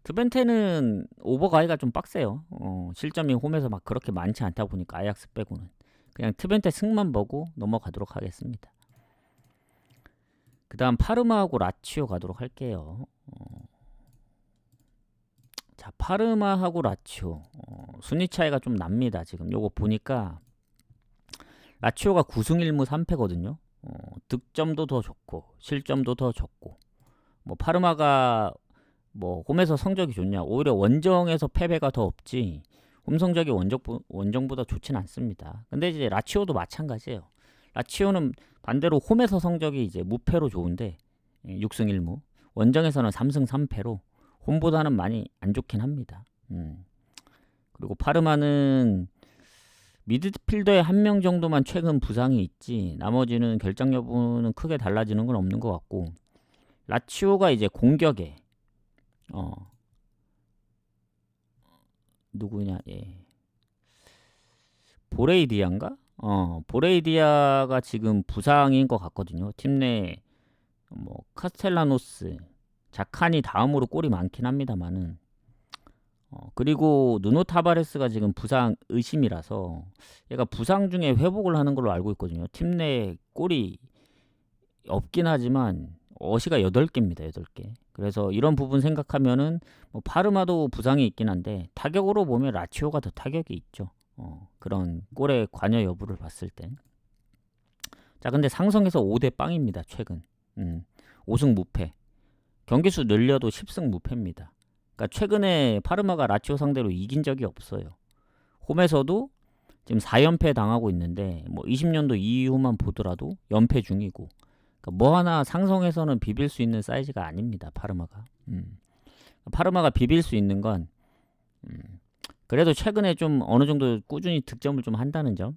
트벤테는 오버가이가 좀 빡세요. 실점이 홈에서 막 그렇게 많지 않다 보니까 아약스 빼고는 그냥 트벤테 승만 보고 넘어가도록 하겠습니다. 그 다음 파르마하고 라치오 가도록 할게요. 자, 파르마하고 라치오 순위 차이가 좀 납니다. 지금 요거 보니까 라치오가 9승 1무 3패거든요. 득점도 더 좋고 실점도 더 적고 뭐 파르마가 뭐 홈에서 성적이 좋냐, 오히려 원정에서 패배가 더 없지 홈 성적이 원정보다 좋진 않습니다. 근데 이제 라치오도 마찬가지예요. 라치오는 반대로 홈에서 성적이 이제 무패로 좋은데 6승 1무, 원정에서는 3승 3패로 홈보다는 많이 안 좋긴 합니다. 그리고 파르마는 미드필더에 한 명 정도만 최근 부상이 있지 나머지는 결장 여부는 크게 달라지는 건 없는 것 같고, 라치오가 이제 공격에 누구냐, 보레이디아인가? 보레이디아가 지금 부상인 것 같거든요. 팀 내 뭐 카스텔라노스, 자칸이 다음으로 골이 많긴 합니다만은 그리고 누노 타바레스가 지금 부상 의심이라서 얘가 부상 중에 회복을 하는 걸로 알고 있거든요. 팀 내 골이 없긴 하지만 어시가 8개입니다. 8개. 그래서 이런 부분 생각하면은 뭐 파르마도 부상이 있긴 한데 타격으로 보면 라치오가 더 타격이 있죠. 그런 골의 관여 여부를 봤을 땐. 자, 근데 상성에서 5대 빵입니다. 최근 5승 무패. 경기수 늘려도 10승 무패입니다. 그러니까 최근에 파르마가 라치오 상대로 이긴 적이 없어요. 홈에서도 지금 4연패 당하고 있는데 뭐 20년도 이후만 보더라도 연패 중이고, 그러니까 뭐 하나 상성에서는 비빌 수 있는 사이즈가 아닙니다. 파르마가. 파르마가 비빌 수 있는 건 그래도 최근에 좀 어느 정도 꾸준히 득점을 좀 한다는 점.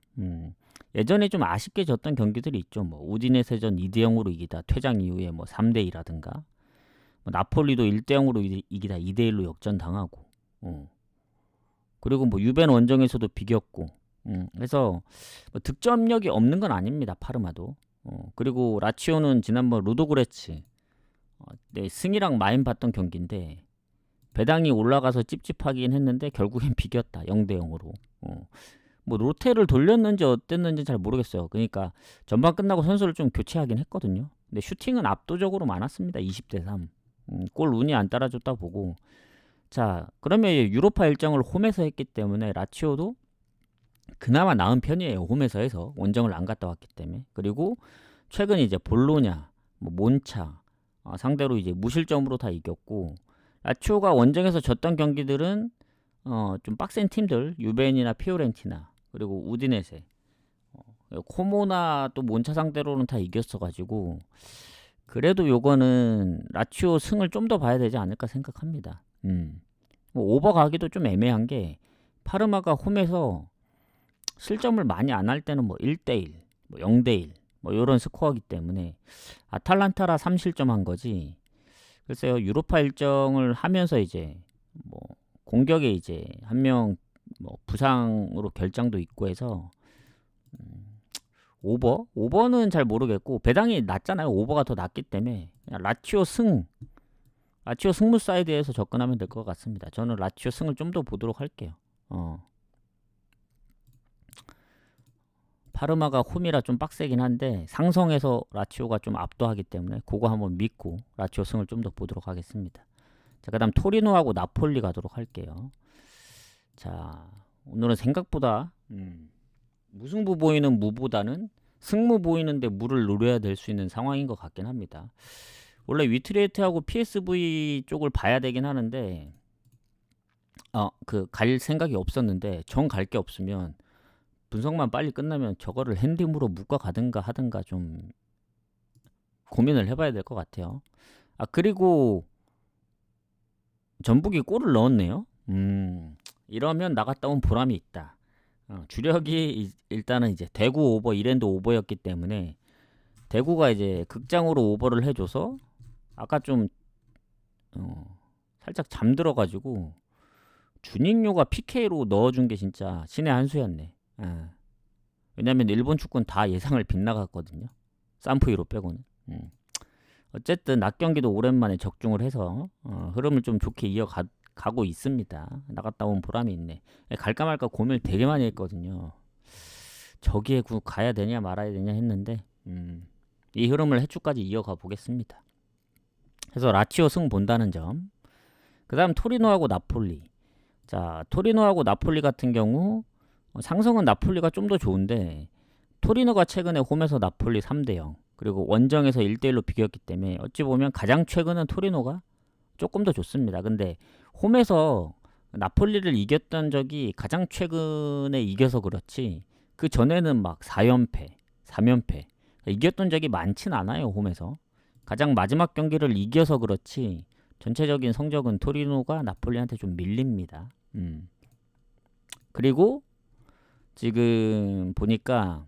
예전에 좀 아쉽게 졌던 경기들이 있죠. 뭐 우디네세전 2대 0으로 이기다 퇴장 이후에 뭐 3대 2라든가, 뭐 나폴리도 1대 0으로 이기다 2대 1로 역전 당하고, 그리고 뭐 유벤 원정에서도 비겼고, 그래서 뭐 득점력이 없는 건 아닙니다. 파르마도. 그리고 라치오는 지난번 루도그레츠 승이랑 마인 봤던 경기인데 배당이 올라가서 찝찝하긴 했는데 결국엔 비겼다. 0대 0으로. 뭐 로테를 돌렸는지 어땠는지 잘 모르겠어요. 그러니까 전반 끝나고 선수를 좀 교체하긴 했거든요. 근데 슈팅은 압도적으로 많았습니다. 20대 3. 골 운이 안 따라줬다 보고. 자, 그러면 유로파 일정을 홈에서 했기 때문에 라치오도 그나마 나은 편이에요. 홈에서 해서 원정을 안 갔다 왔기 때문에. 그리고 최근 이제 볼로냐, 뭐 몬차 상대로 이제 무실점으로 다 이겼고, 라치오가 원정에서 졌던 경기들은 좀 빡센 팀들, 유벤이나 피오렌티나, 그리고 우디네세, 코모나 또 몬차 상대로는 다 이겼어가지고 그래도 요거는 라치오 승을 좀 더 봐야 되지 않을까 생각합니다. 뭐 오버 가기도 좀 애매한 게 파르마가 홈에서 실점을 많이 안 할 때는 뭐 1대1, 뭐 0대1 뭐 요런 스코어이기 때문에 아탈란타라 3실점 한 거지. 글쎄요, 유로파 일정을 하면서 이제 뭐 공격에 이제 한 명 뭐 부상으로 결장도 있고 해서 오버는 잘 모르겠고 배당이 낮잖아요. 오버가 더 낮기 때문에 그냥 라치오 승무 사이드에서 접근하면 될 것 같습니다. 저는 라치오 승을 좀 더 보도록 할게요. 파르마가 홈이라 좀 빡세긴 한데 상성에서 라치오가 좀 압도하기 때문에 그거 한번 믿고 라치오 승을 좀 더 보도록 하겠습니다. 자, 그 다음 토리노하고 나폴리 가도록 할게요. 자, 오늘은 생각보다 무승부 보이는 무보다는 승무 보이는데 무를 노려야 될 수 있는 상황인 것 같긴 합니다. 원래 위트레이트하고 PSV 쪽을 봐야 되긴 하는데 갈 생각이 없었는데 정 갈 게 없으면 분석만 빨리 끝나면 저거를 핸디무로 묶어 가든가 하든가 좀 고민을 해봐야 될 것 같아요. 그리고 전북이 골을 넣었네요. 이러면 나갔다 온 보람이 있다. 주력이 일단은 이제 대구 오버, 이랜드 오버였기 때문에 대구가 이제 극장으로 오버를 해줘서 아까 좀 살짝 잠들어가지고 주닝요가 PK로 넣어준 게 진짜 신의 한 수였네. 왜냐면 일본 축구는 다 예상을 빗나갔거든요. 산프이로 빼고는. 어쨌든 낮 경기도 오랜만에 적중을 해서 흐름을 좀 좋게 이어가고 있습니다. 나갔다 온 보람이 있네. 갈까 말까 고민을 되게 많이 했거든요. 저기에 가야 되냐 말아야 되냐 했는데 이 흐름을 해주까지 이어가 보겠습니다. 그래서 라치오 승 본다는 점. 그 다음 토리노하고 나폴리. 자, 토리노하고 나폴리 같은 경우 상성은 나폴리가 좀 더 좋은데 토리노가 최근에 홈에서 나폴리 3대0 그리고 원정에서 1대1로 비겼기 때문에 어찌 보면 가장 최근은 토리노가 조금 더 좋습니다. 근데 홈에서 나폴리를 이겼던 적이 가장 최근에 이겨서 그렇지 그 전에는 막 4연패, 3연패 이겼던 적이 많진 않아요. 홈에서. 가장 마지막 경기를 이겨서 그렇지 전체적인 성적은 토리노가 나폴리한테 좀 밀립니다. 그리고 지금 보니까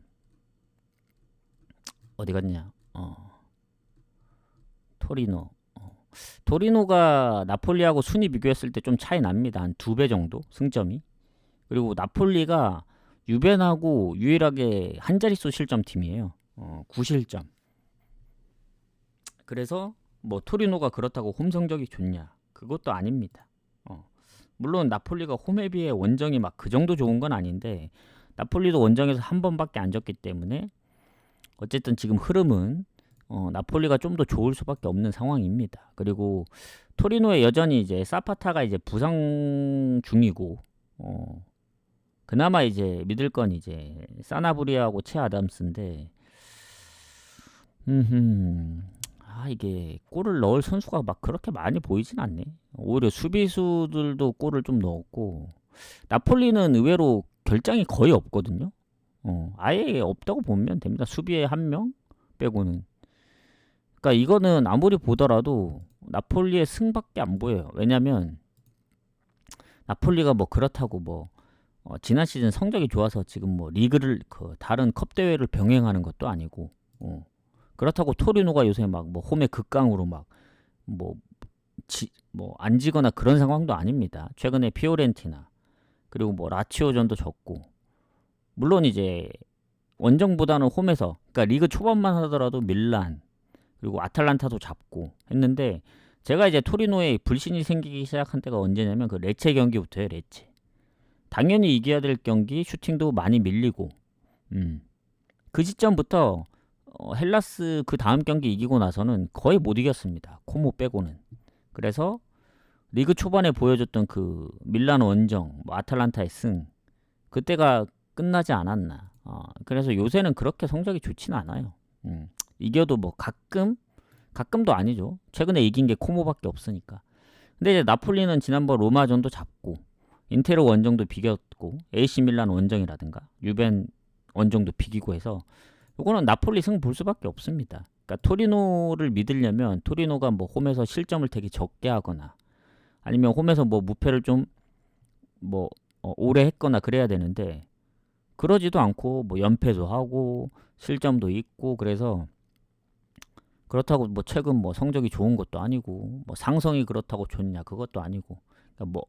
어디 갔냐? 토리노. 토리노가 나폴리하고 순위 비교했을 때 좀 차이 납니다. 한 2배 정도 승점이. 그리고 나폴리가 유벤하고 유일하게 한 자릿수 실점 팀이에요. 9실점. 그래서 뭐 토리노가 그렇다고 홈 성적이 좋냐? 그것도 아닙니다. 물론 나폴리가 홈에 비해 원정이 막 그 정도 좋은 건 아닌데 나폴리도 원정에서 한 번밖에 안 졌기 때문에 어쨌든 지금 흐름은 나폴리가 좀 더 좋을 수밖에 없는 상황입니다. 그리고 토리노에 여전히 이제 사파타가 이제 부상 중이고 그나마 이제 믿을 건 이제 사나브리아하고 채 아담스인데 이게 골을 넣을 선수가 막 그렇게 많이 보이진 않네. 오히려 수비수들도 골을 좀 넣었고 나폴리는 의외로 결장이 거의 없거든요. 아예 없다고 보면 됩니다. 수비에 한 명 빼고는. 그러니까 이거는 아무리 보더라도 나폴리의 승밖에 안 보여요. 왜냐면 나폴리가 뭐 그렇다고 뭐 지난 시즌 성적이 좋아서 지금 뭐 리그를 다른 컵 대회를 병행하는 것도 아니고 그렇다고 토리노가 요새 막 뭐 홈에 극강으로 막 뭐 안 지거나 그런 상황도 아닙니다. 최근에 피오렌티나 그리고 뭐 라치오전도 졌고 물론 이제 원정보다는 홈에서 그러니까 리그 초반만 하더라도 밀란 그리고 아탈란타도 잡고 했는데 제가 이제 토리노에 불신이 생기기 시작한 때가 언제냐면 그 레체 경기부터예요. 레체. 당연히 이겨야 될 경기 슈팅도 많이 밀리고 그 시점부터 헬라스 그 다음 경기 이기고 나서는 거의 못 이겼습니다. 코모 빼고는. 그래서 리그 초반에 보여줬던 그 밀란 원정, 뭐 아탈란타의 승 그때가 끝나지 않았나. 그래서 요새는 그렇게 성적이 좋지는 않아요. 이겨도 뭐 가끔도 아니죠. 최근에 이긴 게 코모밖에 없으니까. 근데 이제 나폴리는 지난번 로마전도 잡고 인테르 원정도 비겼고 AC 밀란 원정이라든가 유벤 원정도 비기고 해서 이거는 나폴리 승 볼 수밖에 없습니다. 그러니까 토리노를 믿으려면 토리노가 뭐 홈에서 실점을 되게 적게 하거나 아니면 홈에서 뭐 무패를 좀 뭐 오래 했거나 그래야 되는데 그러지도 않고 뭐 연패도 하고 실점도 있고 그래서 그렇다고 뭐 최근 뭐 성적이 좋은 것도 아니고 뭐 상성이 그렇다고 좋냐 그것도 아니고 그러니까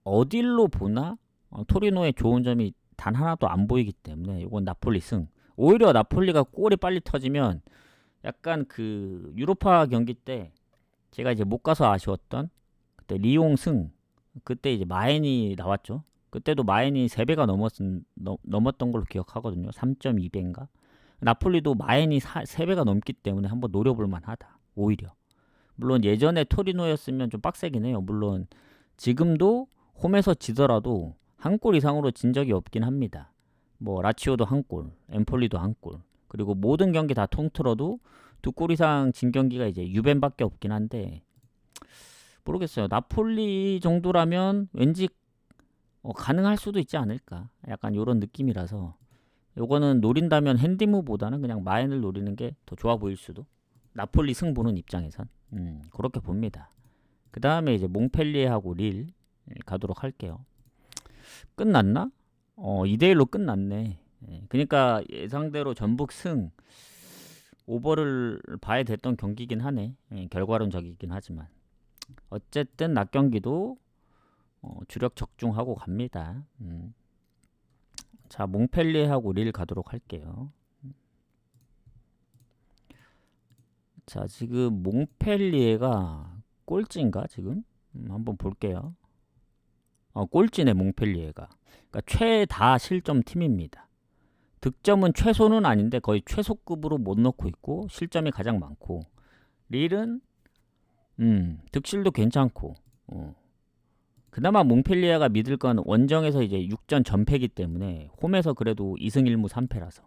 어딜로 보나 토리노의 좋은 점이 단 하나도 안 보이기 때문에 이건 나폴리 승. 오히려 나폴리가 골이 빨리 터지면 약간 그 유로파 경기 때 제가 이제 못 가서 아쉬웠던 그때 리옹 승 그때 이제 마엔이 나왔죠. 그때도 마엔이 3배가 넘었던 걸로 기억하거든요. 3.2배인가. 나폴리도 마엔이 3배가 넘기 때문에 한번 노려볼 만하다. 오히려. 물론 예전에 토리노였으면 좀 빡세긴 해요. 물론 지금도 홈에서 지더라도 한 골 이상으로 진 적이 없긴 합니다. 뭐 라치오도 한 골, 엠폴리도 한 골. 그리고 모든 경기 다 통틀어도 2골 이상 진 경기가 이제 유벤밖에 없긴 한데 모르겠어요. 나폴리 정도라면 왠지 가능할 수도 있지 않을까. 약간 이런 느낌이라서 요거는 노린다면 핸디무보다는 그냥 마엔을 노리는 게 더 좋아 보일 수도. 나폴리 승 보는 입장에선 그렇게 봅니다. 그 다음에 이제 몽펠리에하고 릴 가도록 할게요. 끝났나? 2대1로 끝났네. 그러니까 예상대로 전북 승 오버를 봐야 됐던 경기긴 하네. 결과론적이긴 하지만 어쨌든 낮 경기도 주력 적중하고 갑니다. 자, 몽펠리에하고 릴 가도록 할게요. 자, 지금 몽펠리에가 꼴찌인가 지금? 한번 볼게요. 꼴찌네 몽펠리에가. 그러니까 최다 실점 팀입니다. 득점은 최소는 아닌데 거의 최소급으로 못 넣고 있고 실점이 가장 많고 릴은 득실도 괜찮고 그나마 몽펠리에가 믿을 건 원정에서 이제 6전 전패기 때문에 홈에서 그래도 2승 1무 3패라서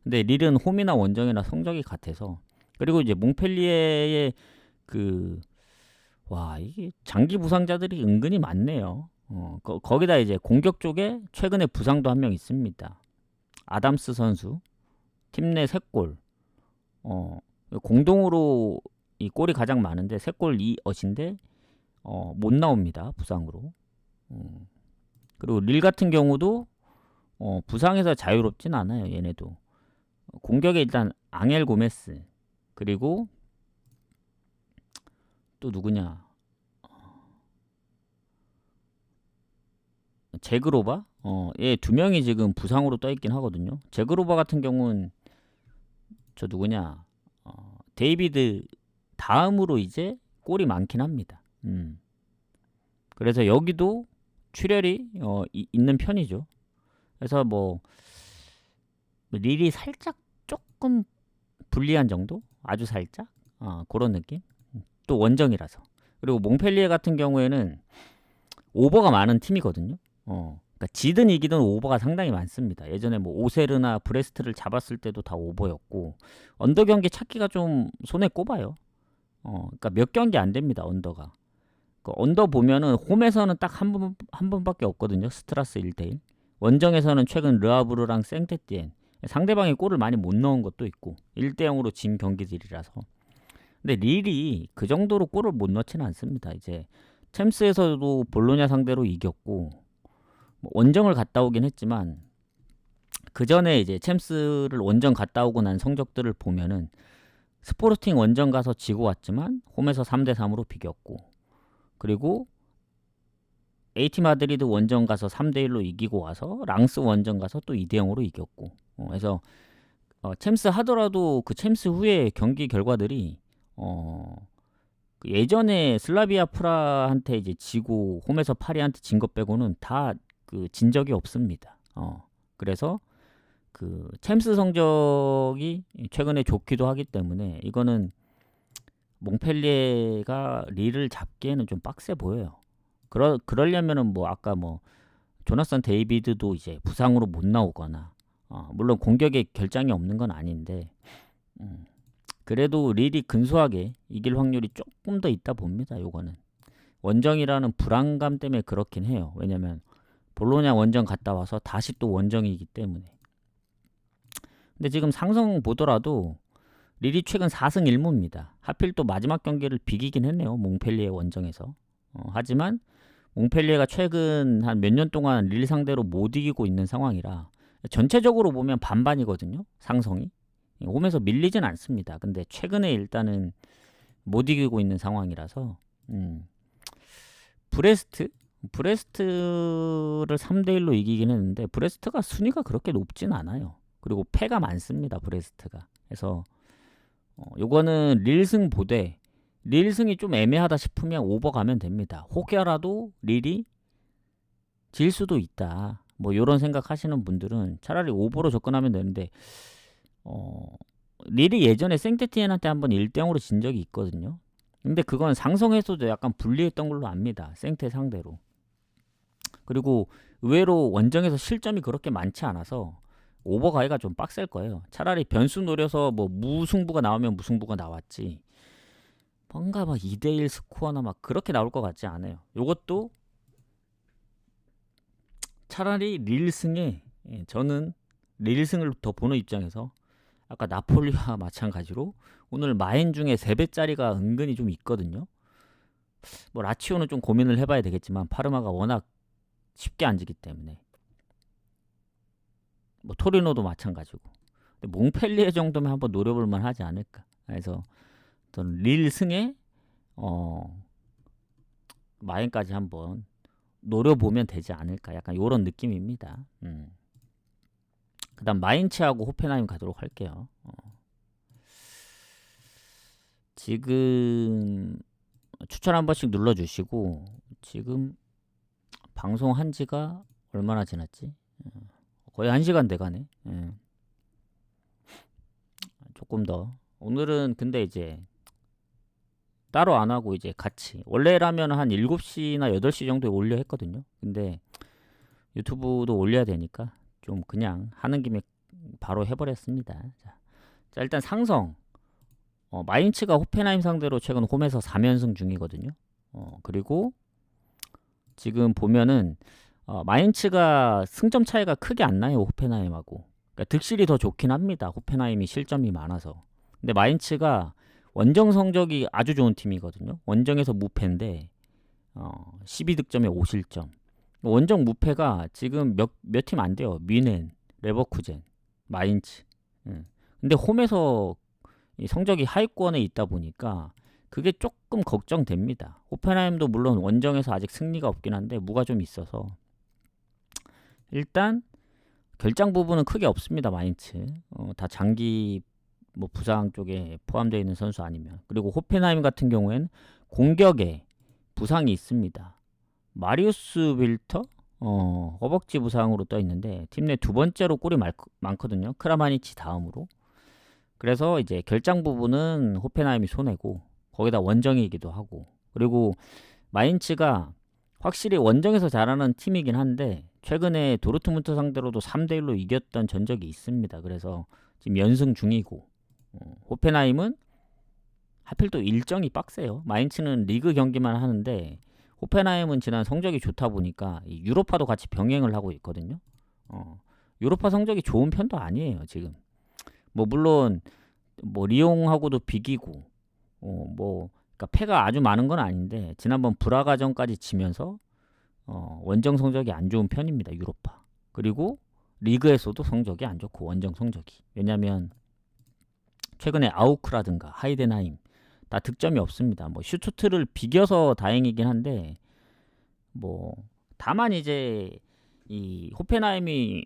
근데 릴은 홈이나 원정이나 성적이 같아서 그리고 이제 몽펠리에의 이게 장기 부상자들이 은근히 많네요. 거기다 이제 공격 쪽에 최근에 부상도 한 명 있습니다. 아담스 선수 팀 내 3골 공동으로 이 골이 가장 많은데 3골 2어시인데 못 나옵니다. 부상으로. 그리고 릴 같은 경우도 부상에서 자유롭진 않아요. 얘네도 공격에 일단 앙헬 고메스 그리고 또 누구냐 제그로바 얘 2명이 지금 부상으로 떠있긴 하거든요. 제그로바 같은 경우는 저 누구냐 데이비드 다음으로 이제 골이 많긴 합니다. 그래서 여기도 출혈이 있는 편이죠. 그래서 뭐 릴이 살짝 조금 불리한 정도? 아주 살짝? 그런 느낌? 또 원정이라서. 그리고 몽펠리에 같은 경우에는 오버가 많은 팀이거든요. 그러니까 지든 이기든 오버가 상당히 많습니다. 예전에 뭐 오세르나 브레스트를 잡았을 때도 다 오버였고 언더 경기 찾기가 좀 손에 꼽아요. 그러니까 몇 경기 안 됩니다. 언더가. 언더 보면은 홈에서는 딱 한 번밖에 없거든요. 스트라스 1대1. 원정에서는 최근 르아브르랑 생테티엔 상대방이 골을 많이 못 넣은 것도 있고 1대0으로 진 경기들이라서. 근데 릴이 그 정도로 골을 못 넣지는 않습니다. 이제 챔스에서도 볼로냐 상대로 이겼고 뭐 원정을 갔다 오긴 했지만 그 전에 이제 챔스를 원정 갔다 오고 난 성적들을 보면은 스포르팅 원정 가서 지고 왔지만 홈에서 3대3으로 비겼고 그리고 AT 마드리드 원정 가서 3대1로 이기고 와서 랑스 원정 가서 또 2대0으로 이겼고 그래서 챔스 하더라도 그 챔스 후에 경기 결과들이 그 예전에 슬라비아 프라한테 이제 지고 홈에서 파리한테 진 것 빼고는 다 그 진 적이 없습니다. 그래서 그 챔스 성적이 최근에 좋기도 하기 때문에 이거는 몽펠리에가 릴을 잡기에는 좀 빡세 보여요. 그러려면은 뭐 아까 뭐 조나선 데이비드도 이제 부상으로 못 나오거나 물론 공격에 결장이 없는 건 아닌데 그래도 릴이 근소하게 이길 확률이 조금 더 있다 봅니다. 요거는 원정이라는 불안감 때문에 그렇긴 해요. 왜냐면 볼로냐 원정 갔다 와서 다시 또 원정이기 때문에. 근데 지금 상성 보더라도 릴이 최근 4승 1무입니다. 하필 또 마지막 경기를 비기긴 했네요. 몽펠리에 원정에서. 하지만 몽펠리에가 최근 한 몇 년 동안 릴 상대로 못 이기고 있는 상황이라 전체적으로 보면 반반이거든요. 상성이. 홈에서 밀리진 않습니다. 근데 최근에 일단은 못 이기고 있는 상황이라서 브레스트를 3대1로 이기긴 했는데 브레스트가 순위가 그렇게 높진 않아요. 그리고 패가 많습니다. 브레스트가. 그래서 요거는 릴승 보되 릴승이 좀 애매하다 싶으면 오버 가면 됩니다. 혹여라도 릴이 질 수도 있다. 뭐 요런 생각 하시는 분들은 차라리 오버로 접근하면 되는데 릴이 예전에 생테티엔한테 한번 1대0으로 진 적이 있거든요. 근데 그건 상성에서도 약간 불리했던 걸로 압니다. 생테 상대로. 그리고 의외로 원정에서 실점이 그렇게 많지 않아서 오버 가기가 좀 빡셀 거예요. 차라리 변수 노려서 뭐 무승부가 나오면 무승부가 나왔지. 뭔가 막 2대1 스코어나 막 그렇게 나올 것 같지 않아요. 요것도 차라리 릴승에 저는 릴승을 더 보는 입장에서 아까 나폴리와 마찬가지로 오늘 마인 중에 3배짜리가 은근히 좀 있거든요. 뭐 라치오는 좀 고민을 해봐야 되겠지만 파르마가 워낙 쉽게 안 지기 때문에 뭐 토리노도 마찬가지고. 근데 몽펠리에 정도면 한번 노려볼 만하지 않을까. 그래서 저는 릴 승에 마인까지 한번 노려보면 되지 않을까. 약간 요런 느낌입니다. 그다음 마인츠하고 호펜하임 가도록 할게요. 지금 추천 한 번씩 눌러주시고, 지금 방송한 지가 얼마나 지났지? 거의 1시간 돼가네. 조금 더. 오늘은 근데 이제 따로 안 하고 이제 같이. 원래라면 한 7시나 8시 정도에 올려 했거든요. 근데 유튜브도 올려야 되니까 좀 그냥 하는 김에 바로 해버렸습니다. 자, 일단 상성. 마인츠가 호펜하임 상대로 최근 홈에서 3연승 중이거든요. 그리고 지금 보면은 마인츠가 승점 차이가 크게 안 나요. 호펜하임하고. 그러니까 득실이 더 좋긴 합니다. 호펜하임이 실점이 많아서. 근데 마인츠가 원정 성적이 아주 좋은 팀이거든요. 원정에서 무패인데 12득점에 5실점. 원정 무패가 지금 몇 팀 안 돼요. 뮌헨, 레버쿠젠, 마인츠. 근데 홈에서 이 성적이 하위권에 있다 보니까 그게 조금 걱정됩니다. 호펜하임도 물론 원정에서 아직 승리가 없긴 한데 무가 좀 있어서 일단 결장 부분은 크게 없습니다. 마인츠 다 장기 뭐 부상 쪽에 포함되어 있는 선수 아니면. 그리고 호펜하임 같은 경우에는 공격에 부상이 있습니다. 마리우스 빌터 허벅지 부상으로 떠 있는데 팀 내 두 번째로 골이 많거든요. 크라마니치 다음으로. 그래서 이제 결장 부분은 호펜하임이 손해고, 거기다 원정이기도 하고, 그리고 마인츠가 확실히 원정에서 잘하는 팀이긴 한데 최근에 도르트문트 상대로도 3대1로 이겼던 전적이 있습니다. 그래서 지금 연승 중이고, 호펜하임은 하필 또 일정이 빡세요. 마인츠는 리그 경기만 하는데 호펜하임은 지난 성적이 좋다 보니까 유로파도 같이 병행을 하고 있거든요. 유로파 성적이 좋은 편도 아니에요 지금. 뭐 물론 뭐 리옹하고도 비기고 뭐 그러니까 패가 아주 많은 건 아닌데 지난번 브라가전까지 지면서 원정 성적이 안 좋은 편입니다. 유로파. 그리고 리그에서도 성적이 안 좋고 원정 성적이. 왜냐면 최근에 아우크라든가 하이덴하임 다 득점이 없습니다. 뭐 슈투트를 비겨서 다행이긴 한데 뭐 다만 이제 이 호펜하임이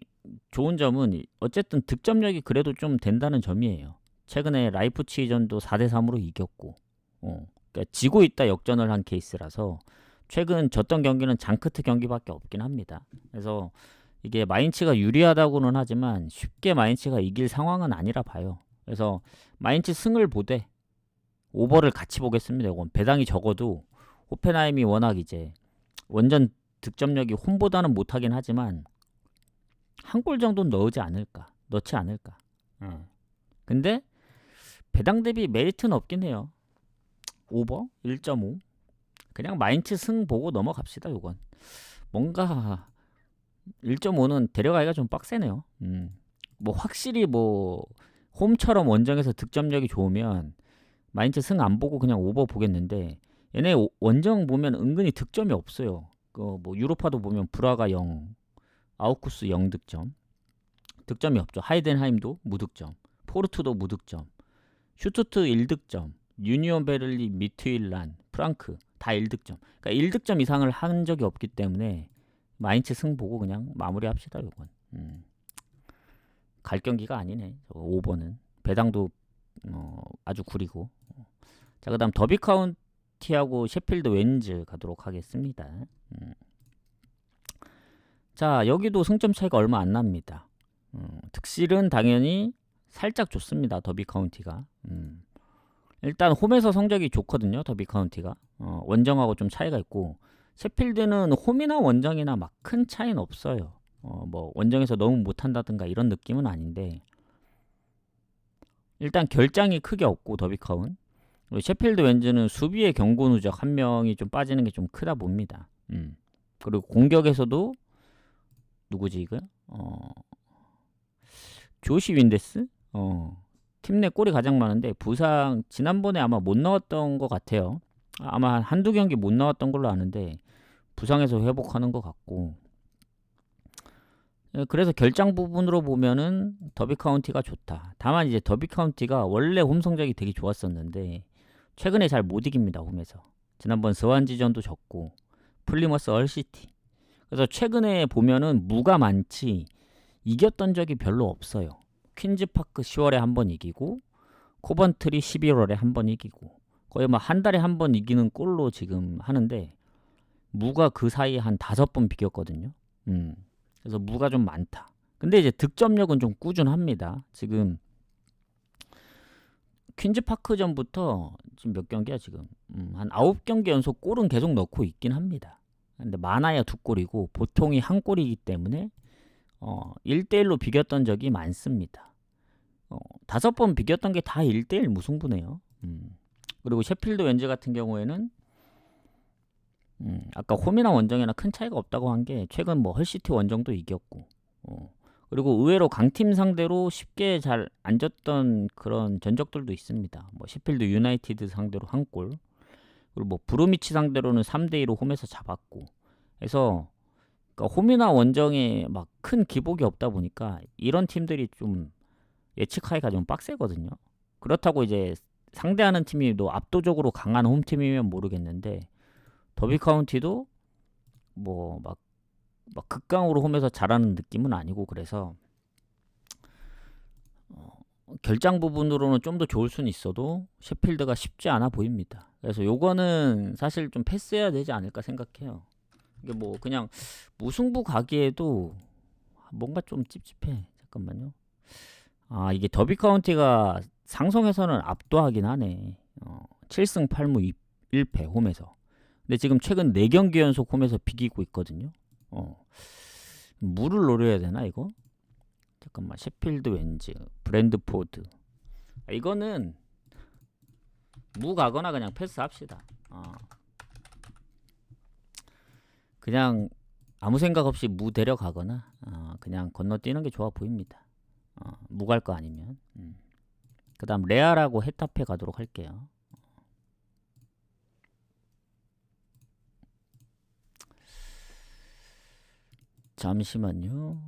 좋은 점은 어쨌든 득점력이 그래도 좀 된다는 점이에요. 최근에 라이프치히전도 4대3으로 이겼고 그러니까 지고 있다 역전을 한 케이스라서 최근 졌던 경기는 장크트 경기밖에 없긴 합니다. 그래서 이게 마인츠가 유리하다고는 하지만 쉽게 마인츠가 이길 상황은 아니라 봐요. 그래서 마인츠 승을 보되 오버를 같이 보겠습니다. 이건 배당이 적어도 호펜하임이 워낙 이제 원전 득점력이 홈보다는 못하긴 하지만 한 골 정도는 넣지 않을까. 근데 배당 대비 메리트는 없긴 해요. 오버 1.5 그냥 마인츠 승 보고 넘어갑시다. 요건 뭔가 1.5는 데려가기가 좀 빡세네요. 뭐 확실히 뭐 홈처럼 원정에서 득점력이 좋으면 마인츠 승 안 보고 그냥 오버 보겠는데 얘네 원정 보면 은근히 득점이 없어요. 뭐 유로파도 보면 브라가 0, 아우쿠스 0득점. 득점이 없죠. 하이덴하임도 무득점. 포르투도 무득점. 슈투트 1득점. 유니온 베를린, 미트윌란, 프랑크 다 1득점. 그러니까 1득점 이상을 한 적이 없기 때문에 마인츠 승 보고 그냥 마무리합시다. 요건. 갈 경기가 아니네. 5번은. 배당도 아주 구리고. 자, 그다음 더비 카운티하고 셰필드 웬즈 가도록 하겠습니다. 자, 여기도 승점 차이가 얼마 안 납니다. 득실은 당연히 살짝 좋습니다. 더비 카운티가. 일단 홈에서 성적이 좋거든요. 더비 카운티가. 원정하고 좀 차이가 있고 셰필드는 홈이나 원정이나 막 큰 차이는 없어요. 뭐 원정에서 너무 못한다든가 이런 느낌은 아닌데 일단 결장이 크게 없고 더비 카운. 셰필드 웬즈는 수비의 경고 누적 한 명이 좀 빠지는 게 좀 크다 봅니다. 그리고 공격에서도 누구지 이거? 조시 윈데스? 팀 내 골이 가장 많은데 부상 지난번에 아마 못 나왔던 것 같아요. 아마 한두 경기 못 나왔던 걸로 아는데 부상에서 회복하는 것 같고 그래서 결장 부분으로 보면은 더비 카운티가 좋다. 다만 이제 더비 카운티가 원래 홈 성적이 되게 좋았었는데 최근에 잘 못 이깁니다. 홈에서. 지난번 스완지전도 졌고 플리머스 얼시티. 그래서 최근에 보면은 무가 많지 이겼던 적이 별로 없어요. 퀸즈파크 10월에 한 번 이기고 코번트리 11월에 한 번 이기고 거의 뭐 한 달에 한 번 이기는 꼴로 지금 하는데 무가 그 사이에 한 5번 비겼거든요. 그래서 무가 좀 많다. 근데 이제 득점력은 좀 꾸준합니다. 지금 퀸즈파크전부터 지금 몇 경기야 지금 한 9경기 연속 골은 계속 넣고 있긴 합니다. 근데 많아야 2골이고 보통이 1골이기 때문에 1대1로 비겼던 적이 많습니다. 5번 비겼던 게 다 1대1 무승부네요. 그리고 셰필드 웬즈 같은 경우에는 아까 홈이나 원정이나 큰 차이가 없다고 한 게 최근 뭐 헐시티 원정도 이겼고 그리고 의외로 강팀 상대로 쉽게 잘 안 졌던 그런 전적들도 있습니다. 뭐 셰필드 유나이티드 상대로 1골 그리고 뭐 브루미치 상대로는 3대2로 홈에서 잡았고 해서 그러니까 홈이나 원정에 막 큰 기복이 없다 보니까 이런 팀들이 좀 예측하기가 좀 빡세거든요. 그렇다고 이제 상대하는 팀이 또 압도적으로 강한 홈팀이면 모르겠는데 더비 카운티도 뭐 막 극강으로 홈에서 잘하는 느낌은 아니고 그래서 결장 부분으로는 좀 더 좋을 수는 있어도 셰필드가 쉽지 않아 보입니다. 그래서 요거는 사실 좀 패스해야 되지 않을까 생각해요. 이게 뭐 그냥 무승부 가기에도 뭔가 좀 찝찝해. 잠깐만요. 아 이게 더비 카운티가 상성에서는 압도하긴 하네. 7승 8무 1패 홈에서. 근데 지금 최근 4경기 연속 홈에서 비기고 있거든요. 물을 노려야 되나 이거? 잠깐만 셰필드 웬즈, 브랜드포드. 이거는 무 가거나 그냥 패스합시다. 그냥 아무 생각 없이 무 데려가거나 그냥 건너뛰는 게 좋아 보입니다. 무 갈 거 아니면. 그 다음 레알하고 헤타페 가도록 할게요. 잠시만요.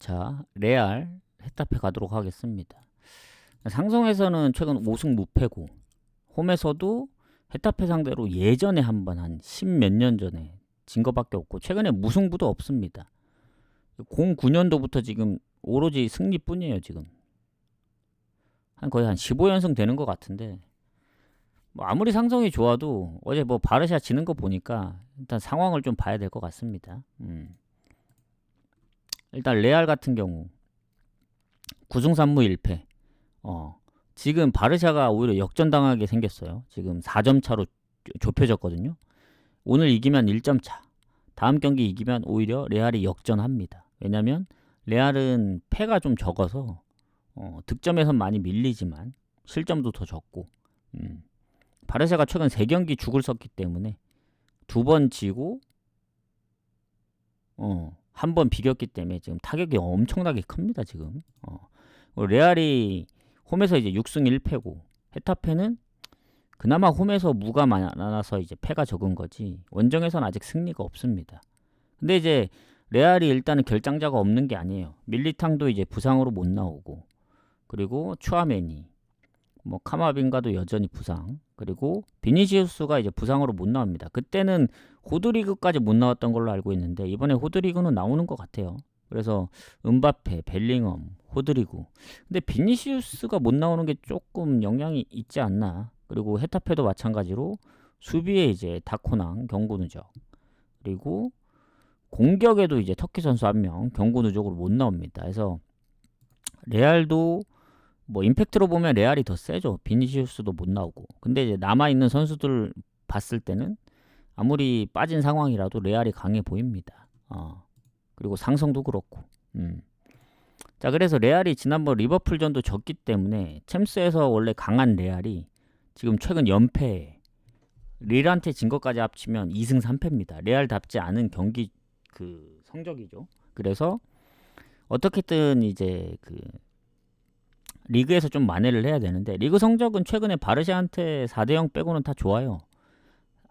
자, 레알, 헤타페 가도록 하겠습니다. 상성에서는 최근 5승 무패고 홈에서도 헤타페 상대로 예전에 한 번 한 10몇 년 전에 진 거밖에 없고 최근에 무승부도 없습니다. 09년도부터 지금 오로지 승리뿐이에요. 지금 거의 한 15연승 되는 것 같은데 뭐 아무리 상성이 좋아도 어제 뭐 바르샤 지는 거 보니까 일단 상황을 좀 봐야 될 것 같습니다. 일단 레알 같은 경우 9승 3무 1패. 지금 바르샤가 오히려 역전당하게 생겼어요. 지금 4점 차로 좁혀졌거든요. 오늘 이기면 1점 차. 다음 경기 이기면 오히려 레알이 역전합니다. 왜냐면 레알은 패가 좀 적어서 득점에선 많이 밀리지만 실점도 더 적고 바르샤가 최근 3경기 죽을 썼기 때문에 2번 지고 한 번 비겼기 때문에 지금 타격이 엄청나게 큽니다. 지금 레알이 홈에서 이제 6승 1패고 헤타페는 그나마 홈에서 무가 많아서 이제 패가 적은 거지 원정에서는 아직 승리가 없습니다. 근데 이제 레알이 일단은 결장자가 없는 게 아니에요. 밀리탕도 이제 부상으로 못 나오고 그리고 추아메니 뭐 카마빈가도 여전히 부상 그리고 비니시우스가 이제 부상으로 못 나옵니다. 그때는 호드리그까지 못 나왔던 걸로 알고 있는데 이번에 호드리그는 나오는 것 같아요. 그래서 은바페, 벨링엄, 호드리구. 근데 비니시우스가 못 나오는 게 조금 영향이 있지 않나. 그리고 헤타페도 마찬가지로 수비에 이제 다코낭 경고 누적. 그리고 공격에도 이제 터키 선수 1명 경고 누적으로 못 나옵니다. 그래서 레알도 뭐 임팩트로 보면 레알이 더 세죠. 비니시우스도 못 나오고. 근데 이제 남아 있는 선수들 봤을 때는 아무리 빠진 상황이라도 레알이 강해 보입니다. 그리고 상성도 그렇고. 자, 그래서 레알이 지난번 리버풀전도 졌기 때문에 챔스에서 원래 강한 레알이 지금 최근 연패 리알한테 진 것까지 합치면 2승 3패입니다. 레알답지 않은 경기 그 성적이죠. 그래서 어떻게든 이제 그 리그에서 좀 만회를 해야 되는데, 리그 성적은 최근에 바르샤한테 4대0 빼고는 다 좋아요.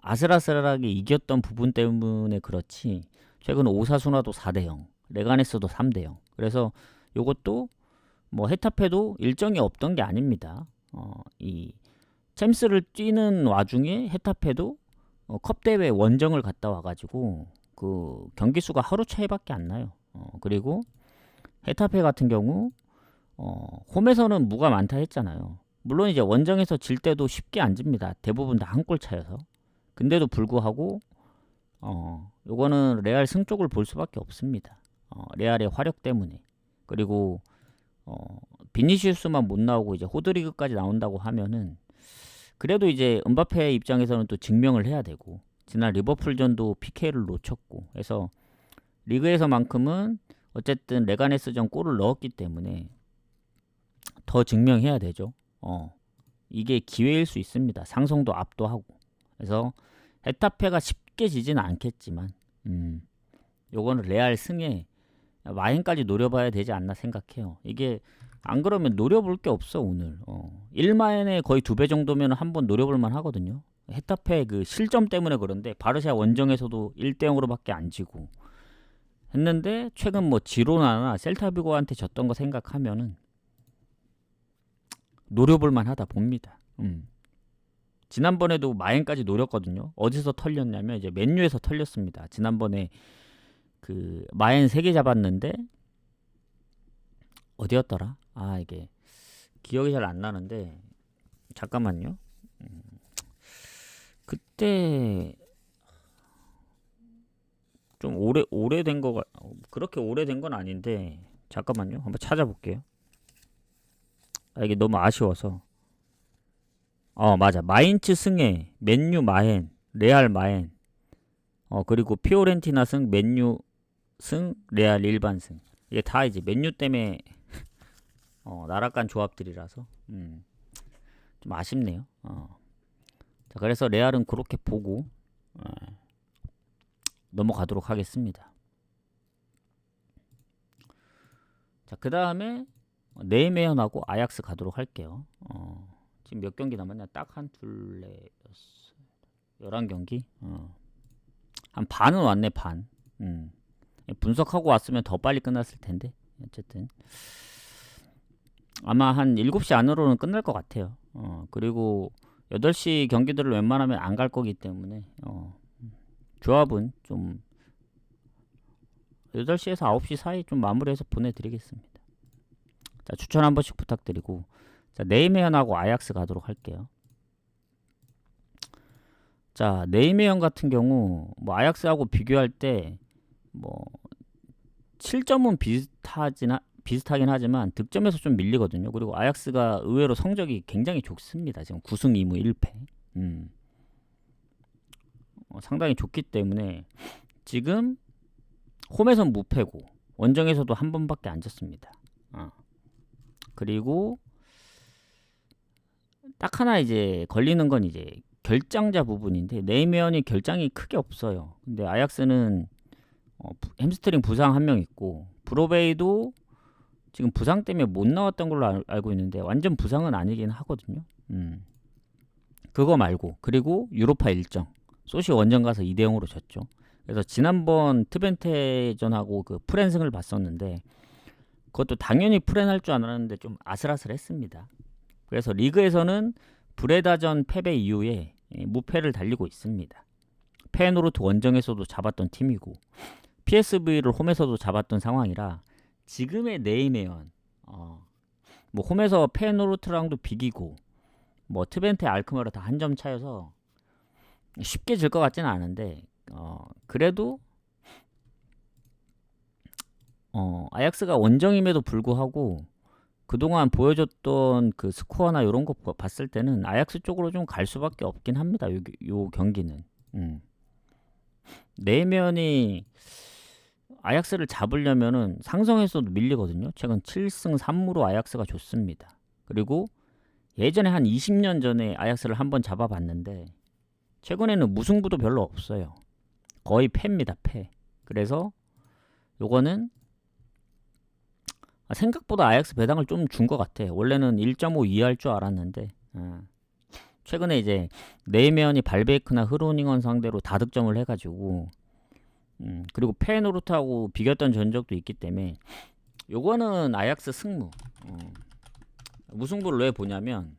아슬아슬하게 이겼던 부분 때문에 그렇지, 최근 오사수나도 4대0, 레가네스도 3대0. 그래서 요것도 뭐 헤타페도 일정이 없던 게 아닙니다. 이 챔스를 뛰는 와중에 헤타페도 컵 대회 원정을 갔다 와가지고 그 경기 수가 하루 차이밖에 안 나요. 그리고 헤타페 같은 경우 홈에서는 무가 많다 했잖아요. 물론 이제 원정에서 질 때도 쉽게 안 집니다. 대부분 다 한 골 차여서. 근데도 불구하고 요거는 레알 승 쪽을 볼 수밖에 없습니다. 레알의 화력 때문에. 그리고 비니시우스만 못 나오고 이제 호드리그까지 나온다고 하면은, 그래도 이제 은바페 입장에서는 또 증명을 해야 되고, 지난 리버풀전도 PK를 놓쳤고 해서 리그에서만큼은 어쨌든 레가네스전 골을 넣었기 때문에 더 증명해야 되죠. 이게 기회일 수 있습니다. 상성도 압도하고. 그래서 헤타페가 쉽게 지지는 않겠지만 요거는 레알 승에 마행까지 노려봐야 되지 않나 생각해요. 이게 안 그러면 노려볼 게 없어 오늘. 1마행에 거의 2배 정도면 한번 노려볼만 하거든요. 헤타페 그 실점 때문에 그런데 바르샤 원정에서도 1대0으로밖에 안 지고 했는데, 최근 뭐 지로나나 셀타비고한테 졌던 거 생각하면은 노려볼만 하다 봅니다. 지난번에도 마행까지 노렸거든요. 어디서 털렸냐면 이제 맨유에서 털렸습니다. 지난번에 그 마행 3개 잡았는데 어디였더라? 이게 기억이 잘 안 나는데, 잠깐만요. 그때 좀 오래된 거가, 그렇게 오래된 건 아닌데, 잠깐만요. 한번 찾아볼게요. 이게 너무 아쉬워서. 맞아. 마인츠 승에 맨유 마행, 레알 마행, 그리고 피오렌티나 승, 맨유 승, 레알 일반 승. 이게 다 이제 맨유 때문에 날아간 조합들이라서 좀 아쉽네요. 자, 그래서 레알은 그렇게 보고 넘어가도록 하겠습니다. 자, 그 다음에 네이메현하고 아약스 가도록 할게요. 지금 몇 경기 남았냐? 딱 한 둘, 넷, 11경기? 한 반은 왔네, 반. 분석하고 왔으면 더 빨리 끝났을 텐데. 어쨌든 아마 한 7시 안으로는 끝날 것 같아요. 그리고 8시 경기들을 웬만하면 안 갈 거기 때문에 조합은 좀 8시에서 9시 사이 좀 마무리해서 보내드리겠습니다. 자, 추천 한 번씩 부탁드리고, 자, 네이메현하고 아약스 가도록 할게요. 자, 네이메현 같은 경우 뭐 아약스하고 비교할 때 뭐 7점은 비슷하긴 하지만 득점에서 좀 밀리거든요. 그리고 아약스가 의외로 성적이 굉장히 좋습니다. 지금 9승 2무 1패. 상당히 좋기 때문에 지금 홈에선 무패고 원정에서도 한 번밖에 안 졌습니다. 그리고 딱 하나 이제 걸리는 건 이제 결장자 부분인데, 네이메현이 결장이 크게 없어요. 근데 아약스는 햄스트링 부상 한 명 있고, 브로베이도 지금 부상 때문에 못 나왔던 걸로 알고 있는데 완전 부상은 아니긴 하거든요. 그거 말고, 그리고 유로파 일정 소시 원정 가서 2대0으로 졌죠. 그래서 지난번 트벤테전하고 그 프렌승을 봤었는데, 그것도 당연히 프렌 할 줄 알았는데 좀 아슬아슬했습니다. 그래서 리그에서는 브레다전 패배 이후에 무패를 달리고 있습니다. 페노르트 원정에서도 잡았던 팀이고 PSV를 홈에서도 잡았던 상황이라, 지금의 네이메현 뭐 홈에서 페노르트랑도 비기고 뭐 트벤테 알크마르 다 한 점 차여서 쉽게 질 것 같지는 않은데, 그래도 아약스가 원정임에도 불구하고 그동안 보여줬던 그 스코어나 이런 거 봤을 때는 아약스 쪽으로 좀 갈 수밖에 없긴 합니다. 요 경기는. 네이메현이 아약스를 잡으려면은 상성에서도 밀리거든요. 최근 7승 3무로 아약스가 좋습니다. 그리고 예전에 한 20년 전에 아약스를 한번 잡아봤는데 최근에는 무승부도 별로 없어요. 거의 패입니다, 패. 그래서 요거는 생각보다 아약스 배당을 좀 준 것 같아. 원래는 1.5 이하할 줄 알았는데 최근에 이제 네이메언이 발베이크나 흐로닝원 상대로 다득점을 해가지고 그리고 페노르트하고 비겼던 전적도 있기 때문에 요거는 아약스 승무. 무승부를 왜 보냐면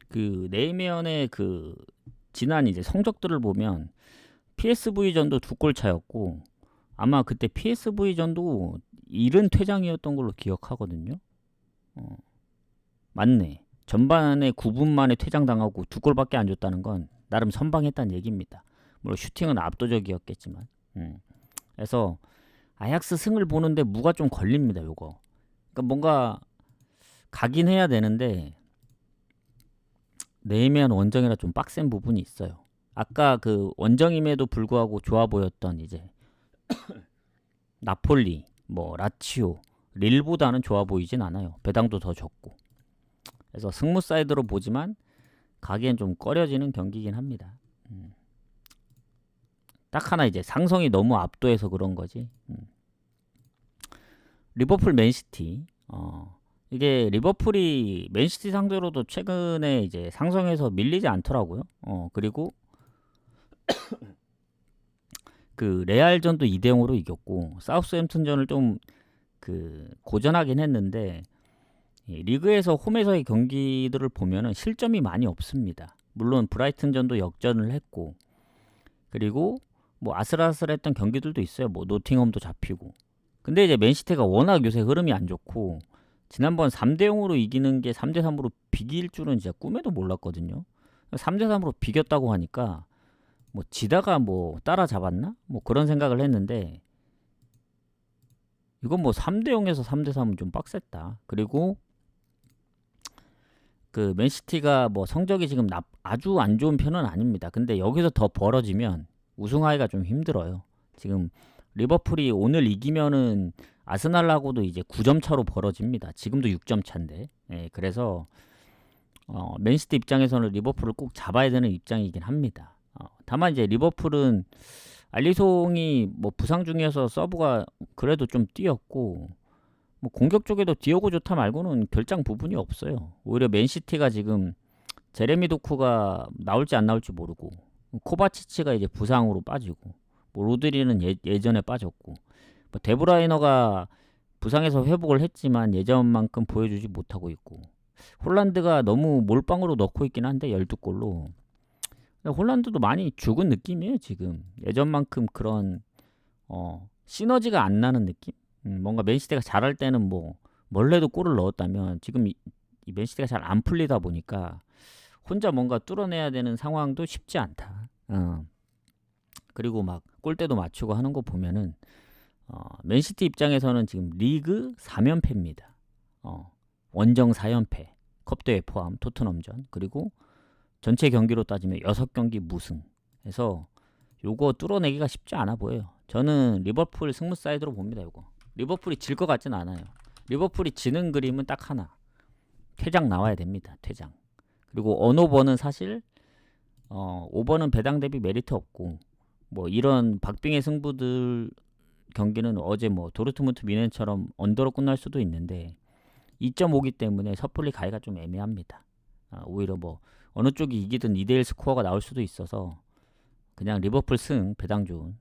그 네이메언의 그 지난 이제 성적들을 보면 PSV전도 2골 차였고 아마 그때 PSV전도 이른 퇴장이었던 걸로 기억하거든요. 맞네. 전반에 9분 만에 퇴장당하고 2골밖에 안 줬다는 건 나름 선방했다는 얘기입니다. 물론 슈팅은 압도적이었겠지만. 그래서 아약스 승을 보는데 무가 좀 걸립니다. 요거. 그러니까 뭔가 가긴 해야 되는데 네이메안 원정이라 좀 빡센 부분이 있어요. 아까 그 원정임에도 불구하고 좋아 보였던 이제 나폴리, 뭐 라치오, 릴보다는 좋아 보이진 않아요. 배당도 더 적고. 그래서 승무 사이드로 보지만 가기엔 좀 꺼려지는 경기긴 합니다. 딱 하나 이제 상성이 너무 압도해서 그런 거지. 리버풀 맨시티. 이게 리버풀이 맨시티 상대로도 최근에 이제 상성에서 밀리지 않더라고요. 그리고 그 레알전도 2대 0으로 이겼고 사우스햄튼전을 좀 그 고전하긴 했는데 리그에서 홈에서의 경기들을 보면은 실점이 많이 없습니다. 물론 브라이튼전도 역전을 했고 그리고 뭐 아슬아슬했던 경기들도 있어요. 뭐 노팅엄도 잡히고. 근데 이제 맨시티가 워낙 요새 흐름이 안 좋고 지난번 3대 0으로 이기는 게 3대 3으로 비길 줄은 진짜 꿈에도 몰랐거든요. 3대 3으로 비겼다고 하니까 뭐 지다가 뭐 따라잡았나? 뭐 그런 생각을 했는데 이건 뭐 3대 0에서 3대 3은 좀 빡셌다. 그리고 그 맨시티가 뭐 성적이 지금 아주 안 좋은 편은 아닙니다. 근데 여기서 더 벌어지면 우승하기가 좀 힘들어요. 지금 리버풀이 오늘 이기면은 아스날하고도 이제 9점 차로 벌어집니다. 지금도 6점 차인데. 그래서 맨시티 입장에서는 리버풀을 꼭 잡아야 되는 입장이긴 합니다. 다만 이제 리버풀은 알리송이 뭐 부상 중이어서 서브가 그래도 좀 뛰었고 뭐 공격 쪽에도 디오고 조타 말고는 결장 부분이 없어요. 오히려 맨시티가 지금 제레미 도쿠가 나올지 안 나올지 모르고 코바치치가 이제 부상으로 빠지고 뭐 로드리는 예전에 빠졌고 뭐 데브라이너가 부상에서 회복을 했지만 예전만큼 보여주지 못하고 있고 홀란드가 너무 몰빵으로 넣고 있긴 한데 12골로 홀란드도 많이 죽은 느낌이에요 지금. 예전만큼 그런 시너지가 안 나는 느낌? 뭔가 맨시티가 잘할 때는 뭐 멀레도 골을 넣었다면 지금 이 맨시티가 잘 안 풀리다 보니까 혼자 뭔가 뚫어내야 되는 상황도 쉽지 않다. 그리고 막 골대도 맞추고 하는 거 보면은 맨시티 입장에서는 지금 리그 4연패입니다. 원정 4연패, 컵대회 포함 토트넘전 그리고 전체 경기로 따지면 6경기 무승. 해서 요거 뚫어내기가 쉽지 않아 보여요. 저는 리버풀 승무 사이드로 봅니다. 요거 리버풀이 질 것 같진 않아요. 리버풀이 지는 그림은 딱 하나. 퇴장 나와야 됩니다. 퇴장. 그리고 언오버는 사실 5번은 배당 대비 메리트 없고 뭐 이런 박빙의 승부들 경기는 어제 뭐 도르트문트 미넨처럼 언더로 끝날 수도 있는데 2.5기 때문에 섣불리 가기가 좀 애매합니다. 오히려 뭐 어느 쪽이 이기든 2대1 스코어가 나올 수도 있어서 그냥 리버풀 승 배당 좋은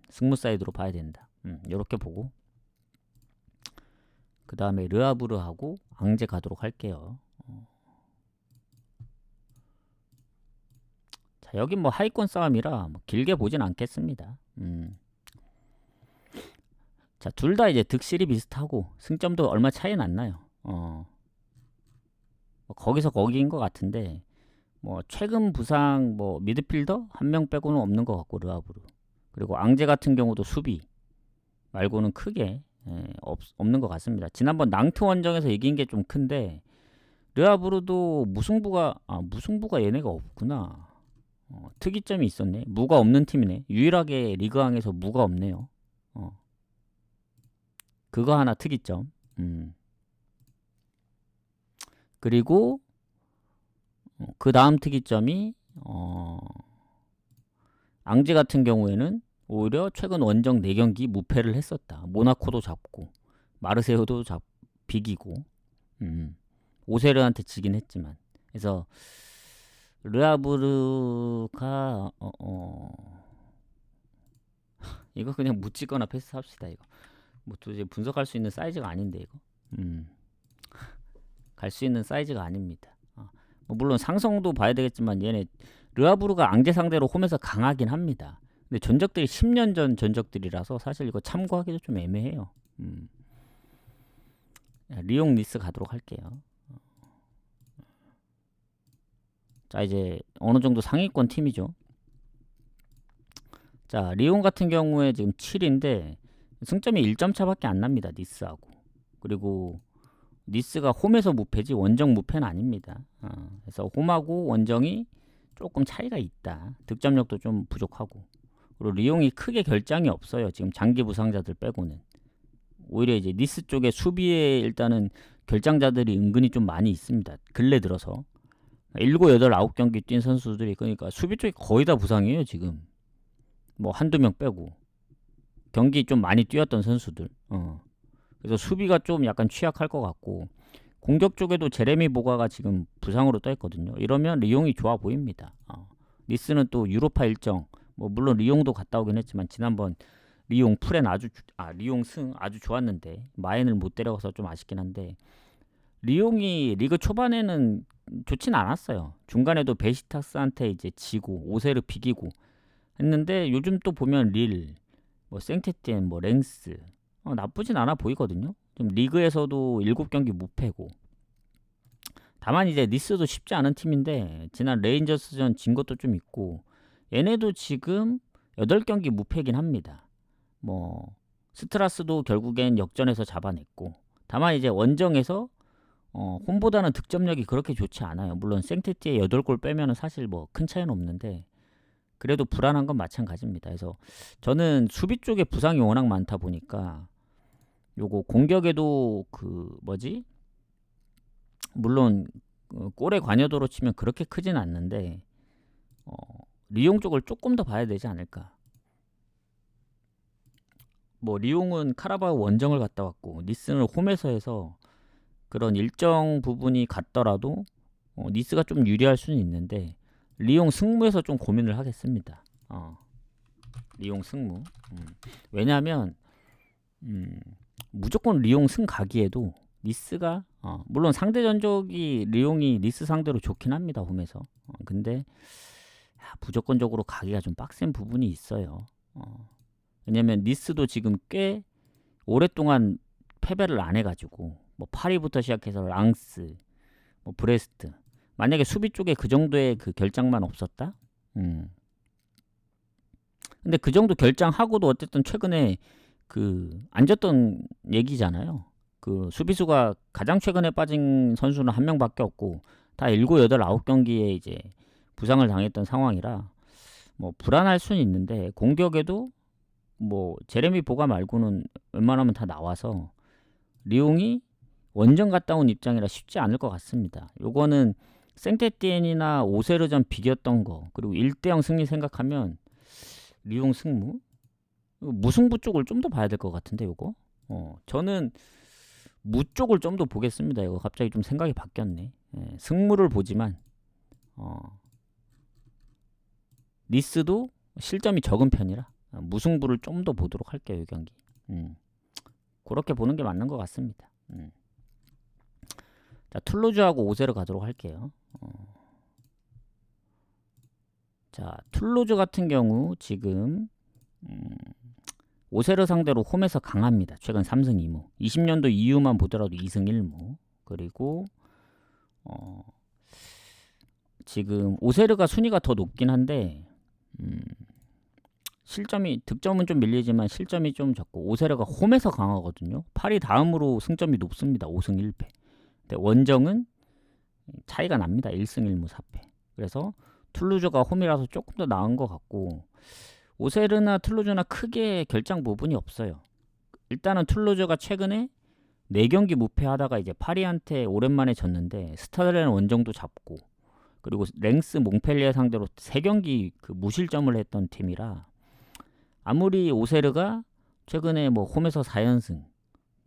승무 사이드로 봐야 된다. 이렇게 보고 그 다음에 르아브르하고 앙제 가도록 할게요. 자 여긴 뭐 하위권 싸움이라 뭐 길게 보진 않겠습니다. 자 둘 다 이제 득실이 비슷하고 승점도 얼마 차이는 안 나요. 뭐 거기서 거기인 것 같은데 뭐 최근 부상 뭐 미드필더 한 명 빼고는 없는 것 같고 르아브르 그리고 앙제 같은 경우도 수비 말고는 크게 없는 것 같습니다. 지난번 낭트 원정에서 이긴 게 좀 큰데 르아브르도 무승부가 얘네가 없구나. 특이점이 있었네. 무가 없는 팀이네. 유일하게 리그왕에서 무가 없네요. 그거 하나 특이점. 그리고 그 다음 특이점이 앙제 같은 경우에는 오히려 최근 원정 4경기 무패를 했었다. 모나코도 잡고 마르세유도 비기고 오세르한테 지긴 했지만. 그래서 르아브르가 이거 그냥 묻지거나 패스합시다. 이거 뭐 도저히 분석할 수 있는 사이즈가 아닌데 이거 갈 수 있는 사이즈가 아닙니다. 뭐 물론 상성도 봐야 되겠지만 얘네 르아브르가 앙제 상대로 홈에서 강하긴 합니다. 근데 전적들이 10년 전 전적들이라서 사실 이거 참고하기도 좀 애매해요. 리옹 니스 가도록 할게요. 자, 이제 어느 정도 상위권 팀이죠. 자, 리옹 같은 경우에 지금 7인데 승점이 1점 차밖에 안 납니다. 니스하고. 그리고 니스가 홈에서 무패지 원정 무패는 아닙니다. 그래서 홈하고 원정이 조금 차이가 있다. 득점력도 좀 부족하고. 그리고 리옹이 크게 결장이 없어요. 지금 장기 부상자들 빼고는. 오히려 이제 니스 쪽에 수비에 일단은 결장자들이 은근히 좀 많이 있습니다. 근래 들어서 7, 8, 9경기 뛴 선수들이, 그러니까 수비 쪽이 거의 다 부상이에요 지금. 뭐 한두 명 빼고 경기 좀 많이 뛰었던 선수들. 그래서 수비가 좀 약간 취약할 것 같고, 공격 쪽에도 제레미 보가가 지금 부상으로 떠 있거든요. 이러면 리옹이 좋아 보입니다. 니스는 또 유로파 일정, 뭐 물론 리옹도 갔다 오긴 했지만 지난번 리옹 프렌 리옹 승 아주 좋았는데 마엔을 못 데려가서 좀 아쉽긴 한데, 리옹이 리그 초반에는 좋진 않았어요. 중간에도 베시탁스한테 이제 지고 오세르 비기고 했는데, 요즘 또 보면 릴, 뭐 생테티엔, 뭐 랭스 나쁘진 않아 보이거든요. 좀 리그에서도 7경기 무패고. 다만 이제 니스도 쉽지 않은 팀인데 지난 레인저스전 진 것도 좀 있고, 얘네도 지금 8경기 무패긴 합니다. 뭐 스트라스도 결국엔 역전해서 잡아냈고, 다만 이제 원정에서 홈보다는 득점력이 그렇게 좋지 않아요. 물론 생테티에 8골 빼면은 사실 뭐 큰 차이는 없는데 그래도 불안한 건 마찬가지입니다. 그래서 저는 수비 쪽에 부상이 워낙 많다 보니까 요거 공격에도 물론 골의 관여도로 치면 그렇게 크진 않는데 리옹 쪽을 조금 더 봐야 되지 않을까. 뭐 리옹은 카라바오 원정을 갔다 왔고 니스는 홈에서 해서 그런 일정 부분이 같더라도 니스가 좀 유리할 수는 있는데, 리옹 승무에서 좀 고민을 하겠습니다. 리옹 승무. 왜냐하면 무조건 리옹 승 가기에도 니스가 물론 상대 전적이 리옹이 니스 상대로 좋긴 합니다. 홈에서. 근데 무조건적으로 가기가 좀 빡센 부분이 있어요. 왜냐면 니스도 지금 꽤 오랫동안 패배를 안 해가지고, 뭐 파리부터 시작해서 랑스, 뭐 브레스트, 만약에 수비 쪽에 그 정도의 그 결장만 없었다? 근데 그 정도 결장하고도 어쨌든 최근에 안 졌던 얘기잖아요. 그 수비수가 가장 최근에 빠진 선수는 한 명밖에 없고 다 7, 8, 9경기에 이제 부상을 당했던 상황이라 뭐 불안할 수는 있는데, 공격에도 뭐 제레미 보가 말고는 웬만하면 다 나와서 리옹이 원정 갔다 온 입장이라 쉽지 않을 것 같습니다. 요거는 생테티엔이나 오세르전 비겼던 거, 그리고 1대0 승리 생각하면 리옹 승무? 무승부 쪽을 좀 더 봐야 될 것 같은데 요거? 저는 무 쪽을 좀 더 보겠습니다. 이거 갑자기 좀 생각이 바뀌었네. 승무를 보지만 니스도 실점이 적은 편이라 무승부를 좀 더 보도록 할게요. 이 경기. 그렇게 보는 게 맞는 것 같습니다. 자, 툴로즈하고 오세르 가도록 할게요. 자, 툴로즈 같은 경우 지금 오세르 상대로 홈에서 강합니다. 최근 3승 2무. 20년도 이후만 보더라도 2승 1무. 그리고 지금 오세르가 순위가 더 높긴 한데 득점은 좀 밀리지만 실점이 좀 적고, 오세르가 홈에서 강하거든요. 파리 다음으로 승점이 높습니다. 5승 1패. 근데 원정은 차이가 납니다. 1승 1무 4패. 그래서 툴루즈가 홈이라서 조금 더 나은 것 같고, 오세르나 툴루즈나 크게 결장 부분이 없어요. 일단은 툴루즈가 최근에 4경기 무패하다가 이제 파리한테 오랜만에 졌는데 스타드레는 원정도 잡고, 그리고 랭스 몽펠리에 상대로 3경기 그 무실점을 했던 팀이라, 아무리 오세르가 최근에 뭐 홈에서 4연승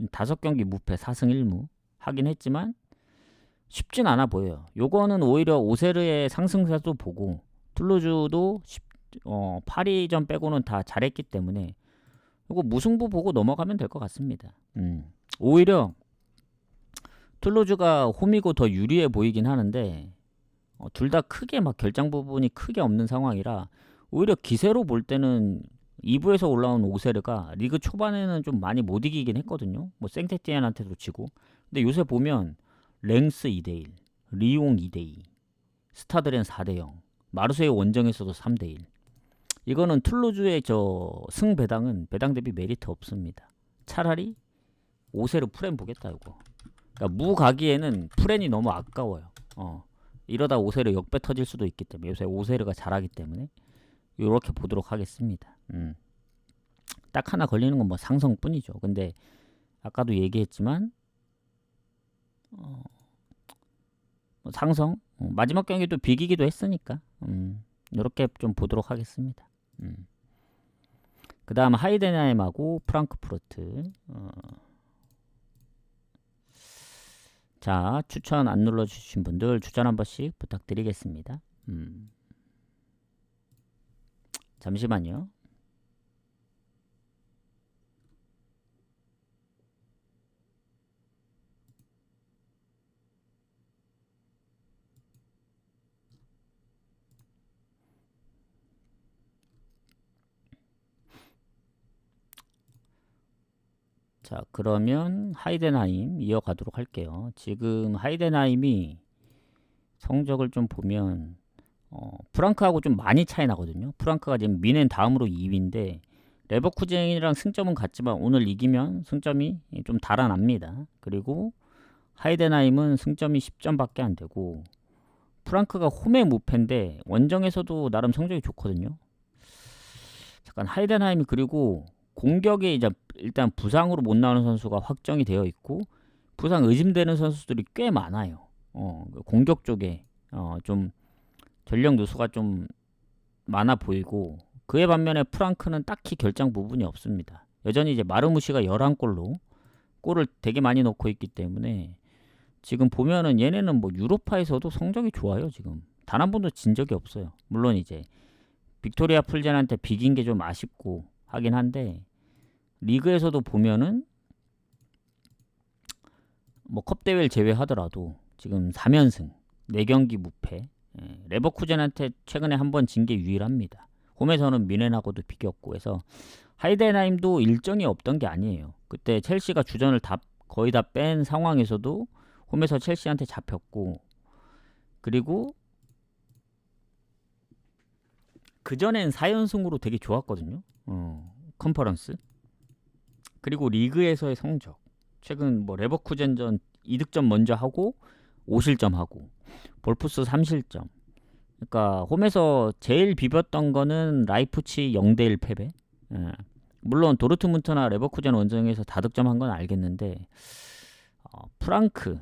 5경기 무패 4승 1무 하긴 했지만 쉽진 않아 보여요. 요거는 오히려 오세르의 상승세도 보고, 툴루즈도 파리전 빼고는 다 잘했기 때문에 이거 무승부 보고 넘어가면 될 것 같습니다. 오히려 툴루즈가 홈이고 더 유리해 보이긴 하는데, 둘 다 크게 막 결장 부분이 크게 없는 상황이라 오히려 기세로 볼 때는 2부에서 올라온 오세르가 리그 초반에는 좀 많이 못 이기긴 했거든요. 뭐 생테티엔한테도 지고. 근데 요새 보면 랭스 2대1, 리옹 2대2, 스타드렌 4대0, 마르세유 원정에서도 3대1. 이거는 툴루즈의 저 승배당은 배당 대비 메리트 없습니다. 차라리 오세르 프렌 보겠다 이거. 그러니까 무 가기에는 프렌이 너무 아까워요. 이러다 오세르 역배 터질 수도 있기 때문에, 요새 오세르가 잘하기 때문에 이렇게 보도록 하겠습니다. 딱 하나 걸리는 건 뭐 상성뿐이죠. 근데 아까도 얘기했지만 뭐 상성 마지막 경기도 비기기도 했으니까 이렇게 좀 보도록 하겠습니다. 그 다음 하이덴하임하고 프랑크푸르트. 자, 추천 안 눌러주신 분들 추천 한 번씩 부탁드리겠습니다. 잠시만요. 자, 그러면 하이덴하임 이어가도록 할게요. 지금 하이덴하임이 성적을 좀 보면 프랑크하고 좀 많이 차이 나거든요. 프랑크가 지금 미넨 다음으로 2위인데 레버쿠젠이랑 승점은 같지만 오늘 이기면 승점이 좀 달아납니다. 그리고 하이덴하임은 승점이 10점밖에 안 되고, 프랑크가 홈의 무패인데 원정에서도 나름 성적이 좋거든요. 잠깐 하이덴하임이, 그리고 공격에 이제 일단 부상으로 못 나오는 선수가 확정이 되어 있고 부상 의심되는 선수들이 꽤 많아요. 공격 쪽에 좀 전력 누수가 좀 많아 보이고, 그에 반면에 프랑크는 딱히 결장 부분이 없습니다. 여전히 이제 마르무시가 11골로 골을 되게 많이 넣고 있기 때문에 지금 보면은 얘네는 뭐 유로파에서도 성적이 좋아요. 지금 단 한 번도 진 적이 없어요. 물론 이제 빅토리아 풀젠한테 비긴 게 좀 아쉽고 하긴 한데, 리그에서도 보면은 뭐 컵 대회를 제외하더라도 지금 3연승 4경기 무패. 레버쿠젠한테 최근에 한 번 진 게 유일합니다. 홈에서는 미넨하고도 비겼고 해서 하이덴하임도 일정이 없던 게 아니에요. 그때 첼시가 주전을 거의 다 뺀 상황에서도 홈에서 첼시한테 잡혔고, 그리고 그전엔 4연승으로 되게 좋았거든요. 컨퍼런스. 그리고 리그에서의 성적, 최근 뭐 레버쿠젠전 2득점 먼저 하고 5실점 하고 볼프스 3실점. 그러니까 홈에서 제일 비볐던 거는 라이프치 0대1 패배. 물론 도르트문트나 레버쿠젠 원정에서 다득점한 건 알겠는데 프랑크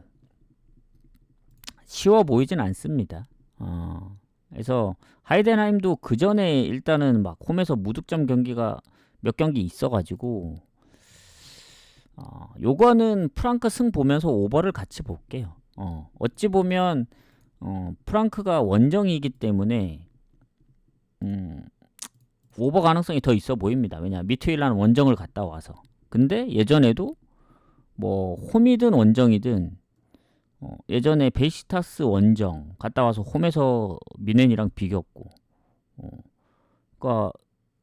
쉬워 보이진 않습니다. 그래서 하이덴하임도 그 전에 일단은 막 홈에서 무득점 경기가 몇 경기 있어가지고 요거는 프랑크 승 보면서 오버를 같이 볼게요. 어찌 보면 프랑크가 원정이기 때문에 오버 가능성이 더 있어 보입니다. 왜냐, 미트윌라는 원정을 갔다 와서. 근데 예전에도 뭐 홈이든 원정이든 예전에 베시타스 원정 갔다 와서 홈에서 미넨이랑 비겼고, 그러니까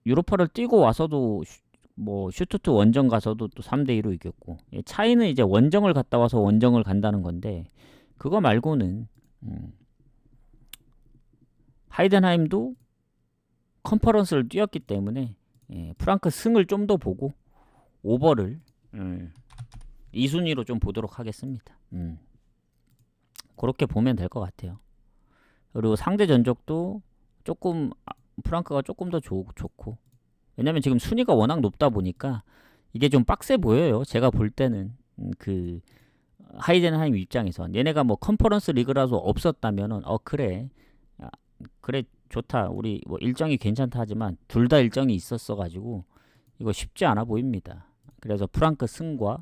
유로파를 뛰고 와서도 뭐 슈투트 원정 가서도 또 3대2로 이겼고, 차이는 이제 원정을 갔다 와서 원정을 간다는 건데, 그거 말고는 하이덴하임도 컨퍼런스를 뛰었기 때문에 프랑크 승을 좀 더 보고 오버를 2순위로 좀 보도록 하겠습니다. 그렇게 보면 될 것 같아요. 그리고 상대 전적도 조금 프랑크가 조금 더 좋고. 왜냐면 지금 순위가 워낙 높다 보니까 이게 좀 빡세 보여요. 제가 볼 때는 그 하이덴하임 입장에선 얘네가 뭐 컨퍼런스 리그라도 없었다면은 그래, 아, 그래 좋다, 우리 뭐 일정이 괜찮다 하지만 둘 다 일정이 있었어 가지고 이거 쉽지 않아 보입니다. 그래서 프랑크 승과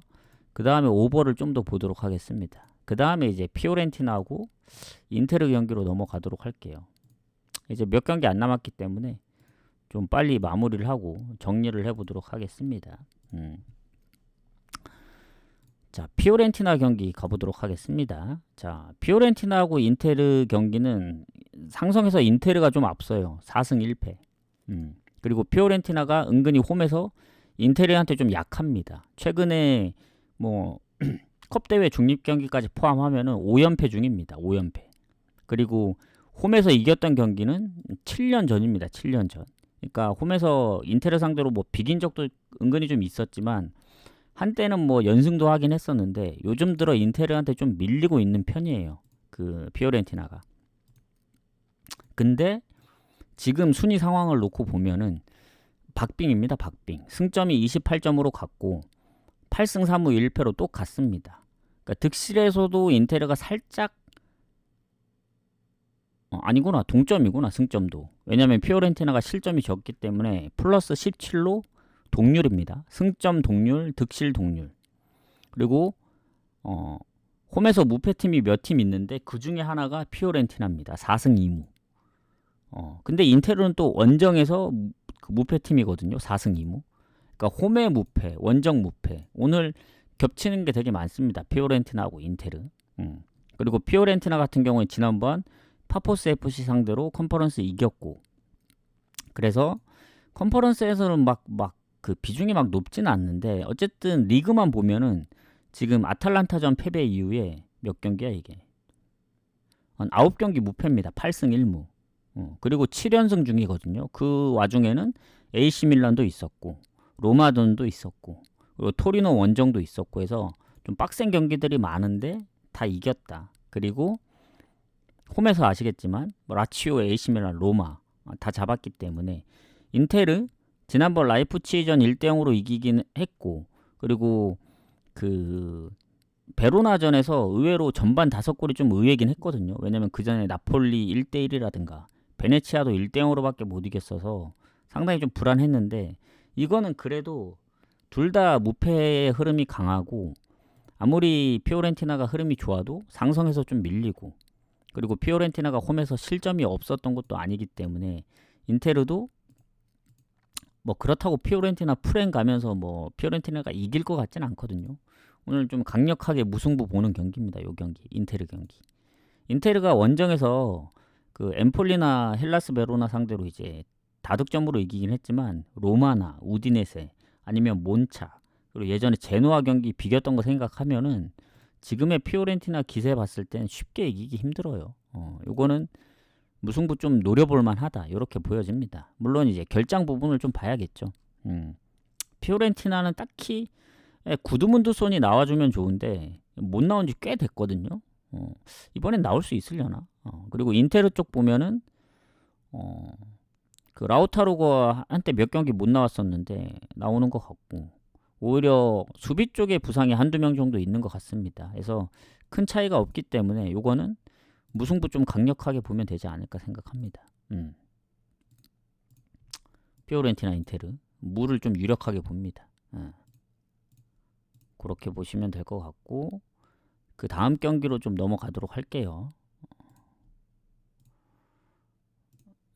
그 다음에 오버를 좀 더 보도록 하겠습니다. 그 다음에 이제 피오렌티나하고 인테르 경기로 넘어가도록 할게요. 이제 몇 경기 안 남았기 때문에 좀 빨리 마무리를 하고 정리를 해보도록 하겠습니다. 자, 피오렌티나 경기 가보도록 하겠습니다. 자, 피오렌티나하고 인테르 경기는 상성에서 인테르가 좀 앞서요. 4승 1패. 그리고 피오렌티나가 은근히 홈에서 인테르한테 좀 약합니다. 최근에 뭐 컵대회 중립 경기까지 포함하면은 5연패 중입니다. 5연패. 그리고 홈에서 이겼던 경기는 7년 전입니다. 7년 전. 그러니까 홈에서 인테르 상대로 뭐 비긴 적도 은근히 좀 있었지만 한때는 뭐 연승도 하긴 했었는데 요즘 들어 인테르한테 좀 밀리고 있는 편이에요. 그 피오렌티나가. 근데 지금 순위 상황을 놓고 보면은 박빙입니다. 박빙. 승점이 28점으로 갔고 8승 3무 1패로 또 갔습니다. 그러니까 득실에서도 인테르가 살짝 아니구나. 동점이구나. 승점도. 왜냐면 피오렌티나가 실점이 적기 때문에 플러스 17로 동률입니다. 승점 동률, 득실 동률. 그리고 홈에서 무패팀이 몇 팀 있는데 그 중에 하나가 피오렌티나입니다. 4승 2무. 근데 인테르는 또 원정에서 그 무패팀이거든요. 4승 2무. 그러니까 홈의 무패, 원정 무패. 오늘 겹치는 게 되게 많습니다. 피오렌티나하고 인테르. 그리고 피오렌티나 같은 경우에 지난번 파포스 FC 상대로 컨퍼런스 이겼고, 그래서 컨퍼런스에서는 막 그 비중이 막 높지는 않는데 어쨌든 리그만 보면은 지금 아탈란타전 패배 이후에 몇 경기야 이게? 한 9경기 무패입니다. 8승 1무. 그리고 7연승 중이거든요. 그 와중에는 AC 밀란도 있었고 로마돈도 있었고 그리고 토리노 원정도 있었고 해서 좀 빡센 경기들이 많은데 다 이겼다. 그리고 홈에서 아시겠지만 뭐 라치오, AC 밀란, 로마 다 잡았기 때문에 인테르 지난번 라이프치히전 1대0으로 이기긴 했고 그리고 그 베로나전에서 의외로 전반 5골이 좀 의외긴 했거든요. 왜냐면 그 전에 나폴리 1대1이라든가 베네치아도 1대0으로밖에 못 이겼어서 상당히 좀 불안했는데 이거는 그래도 둘 다 무패의 흐름이 강하고 아무리 피오렌티나가 흐름이 좋아도 상성에서 좀 밀리고 그리고 피오렌티나가 홈에서 실점이 없었던 것도 아니기 때문에 인테르도 뭐 그렇다고 피오렌티나 프랭 가면서 뭐 피오렌티나가 이길 것 같진 않거든요. 오늘 좀 강력하게 무승부 보는 경기입니다. 요 경기 인테르 경기. 인테르가 원정에서 그 엠폴리나 헬라스 베로나 상대로 이제 다득점으로 이기긴 했지만 로마나 우디네세 아니면 몬차 그리고 예전에 제노아 경기 비겼던 거 생각하면은 지금의 피오렌티나 기세 봤을 땐 쉽게 이기기 힘들어요. 요거는 무승부 좀 노려볼 만하다 이렇게 보여집니다. 물론 이제 결장 부분을 좀 봐야겠죠. 피오렌티나는 딱히 구드문드손이 나와주면 좋은데 못 나온 지 꽤 됐거든요. 이번엔 나올 수 있으려나? 그리고 인테르 쪽 보면은 그 라우타로가 한때 몇 경기 못 나왔었는데 나오는 것 같고 오히려 수비 쪽에 부상이 한두 명 정도 있는 것 같습니다. 그래서 큰 차이가 없기 때문에 요거는 무승부 좀 강력하게 보면 되지 않을까 생각합니다. 피오렌티나 인테르 무를 좀 유력하게 봅니다. 그렇게 보시면 될 것 같고 그 다음 경기로 좀 넘어가도록 할게요.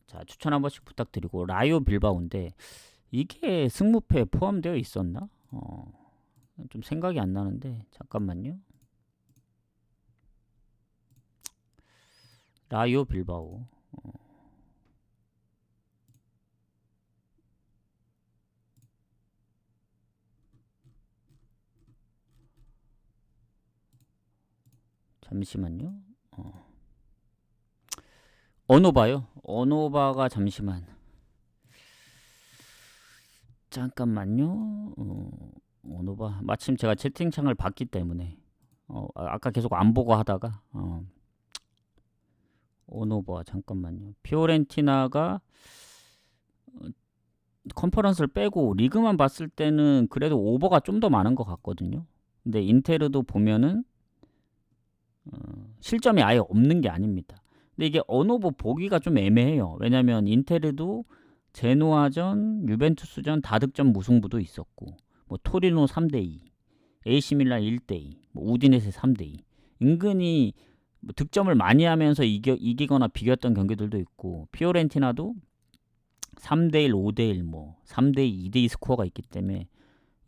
자, 추천 한 번씩 부탁드리고 라이오 빌바오인데 이게 승무패에 포함되어 있었나? 좀 생각이 안 나는데 잠깐만요. 라이오 빌바오. 잠시만요. 어노바요? 어노바가 잠시만. 잠깐만요. 어노바. 마침 제가 채팅창을 봤기 때문에 아까 계속 안 보고 하다가 온오버와 잠깐만요. 피오렌티나가 컨퍼런스를 빼고 리그만 봤을 때는 그래도 오버가 좀 더 많은 것 같거든요. 근데 인테르도 보면은 실점이 아예 없는 게 아닙니다. 근데 이게 언오버 보기가 좀 애매해요. 왜냐면 인테르도 제노아전, 유벤투스전 다득점 무승부도 있었고, 뭐 토리노 3대2, AC 밀란 1대2, 뭐 우디네세 3대2. 은근히 뭐 득점을 많이 하면서 이기거나 비겼던 경기들도 있고, 피오렌티나도 3대1, 5대1, 뭐 3대2, 2대2 스코어가 있기 때문에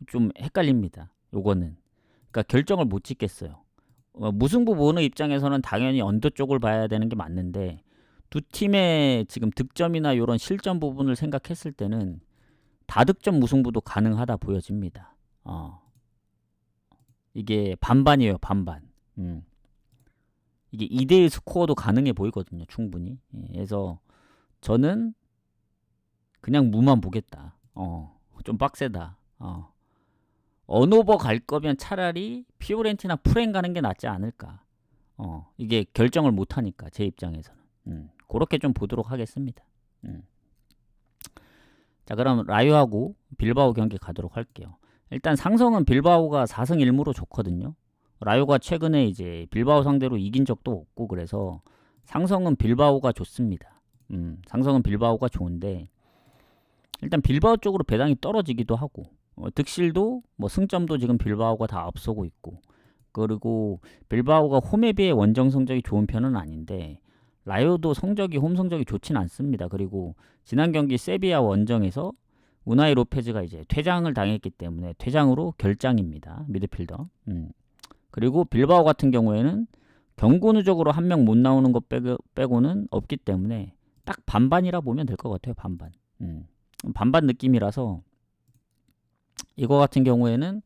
좀 헷갈립니다. 요거는. 그러니까 결정을 못 짓겠어요. 무승부 보는 입장에서는 당연히 언더 쪽을 봐야 되는 게 맞는데, 두 팀의 지금 득점이나 이런 실점 부분을 생각했을 때는 다득점 무승부도 가능하다 보여집니다. 이게 반반이에요, 반반. 이게 2대1 스코어도 가능해 보이거든요, 충분히. 그래서 저는 그냥 무만 보겠다. 좀 빡세다. 언오버 갈 거면 차라리 피오렌티나 프렌 가는 게 낫지 않을까. 이게 결정을 못 하니까 제 입장에서는. 그렇게 좀 보도록 하겠습니다. 자, 그럼 라요하고 빌바오 경기 가도록 할게요. 일단 상성은 빌바오가 4승 1무로 좋거든요. 라요가 최근에 이제 빌바오 상대로 이긴 적도 없고, 그래서 상성은 빌바오가 좋습니다. 상성은 빌바오가 좋은데, 일단 빌바오 쪽으로 배당이 떨어지기도 하고, 득실도 뭐 승점도 지금 빌바오가 다 앞서고 있고, 그리고 빌바오가 홈에 비해 원정 성적이 좋은 편은 아닌데 라요도 홈 성적이 좋진 않습니다. 그리고 지난 경기 세비야 원정에서 우나이 로페즈가 이제 퇴장을 당했기 때문에 퇴장으로 결장입니다. 미드필더. 그리고 빌바오 같은 경우에는 경고 누적으로 한 명 못 나오는 것 빼고는 없기 때문에 딱 반반이라 보면 될 것 같아요. 반반. 반반 느낌이라서 이거 같은 경우에는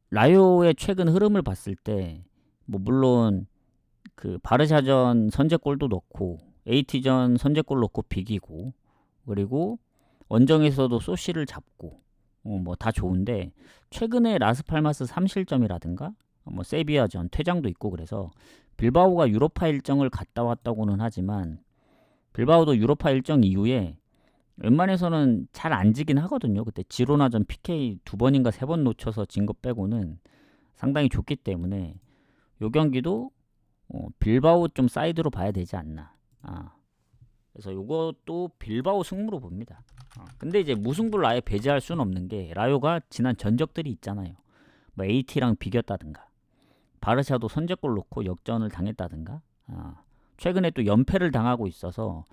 라요의 최근 흐름을 봤을 때 뭐 물론 그 바르샤전 선제골도 넣고 AT전 선제골 넣고 비기고, 그리고 원정에서도 소시를 잡고 뭐 다 좋은데, 최근에 라스팔마스 3실점이라든가 뭐 세비야전 퇴장도 있고, 그래서 빌바오가 유로파 일정을 갔다 왔다고는 하지만 빌바오도 유로파 일정 이후에 웬만해서는 잘 안 지긴 하거든요. 그때 지로나전 PK 2번인가 3번 놓쳐서 진 거 빼고는 상당히 좋기 때문에 요 경기도 빌바오 좀 사이드로 봐야 되지 않나. 그래서 요것도 빌바오 승부로 봅니다. 근데 이제 무승부를 아예 배제할 수는 없는 게 라요가 지난 전적들이 있잖아요. 뭐 AT랑 비겼다든가, 바르샤도 선제골 놓고 역전을 당했다든가, 최근에 또 연패를 당하고 있어서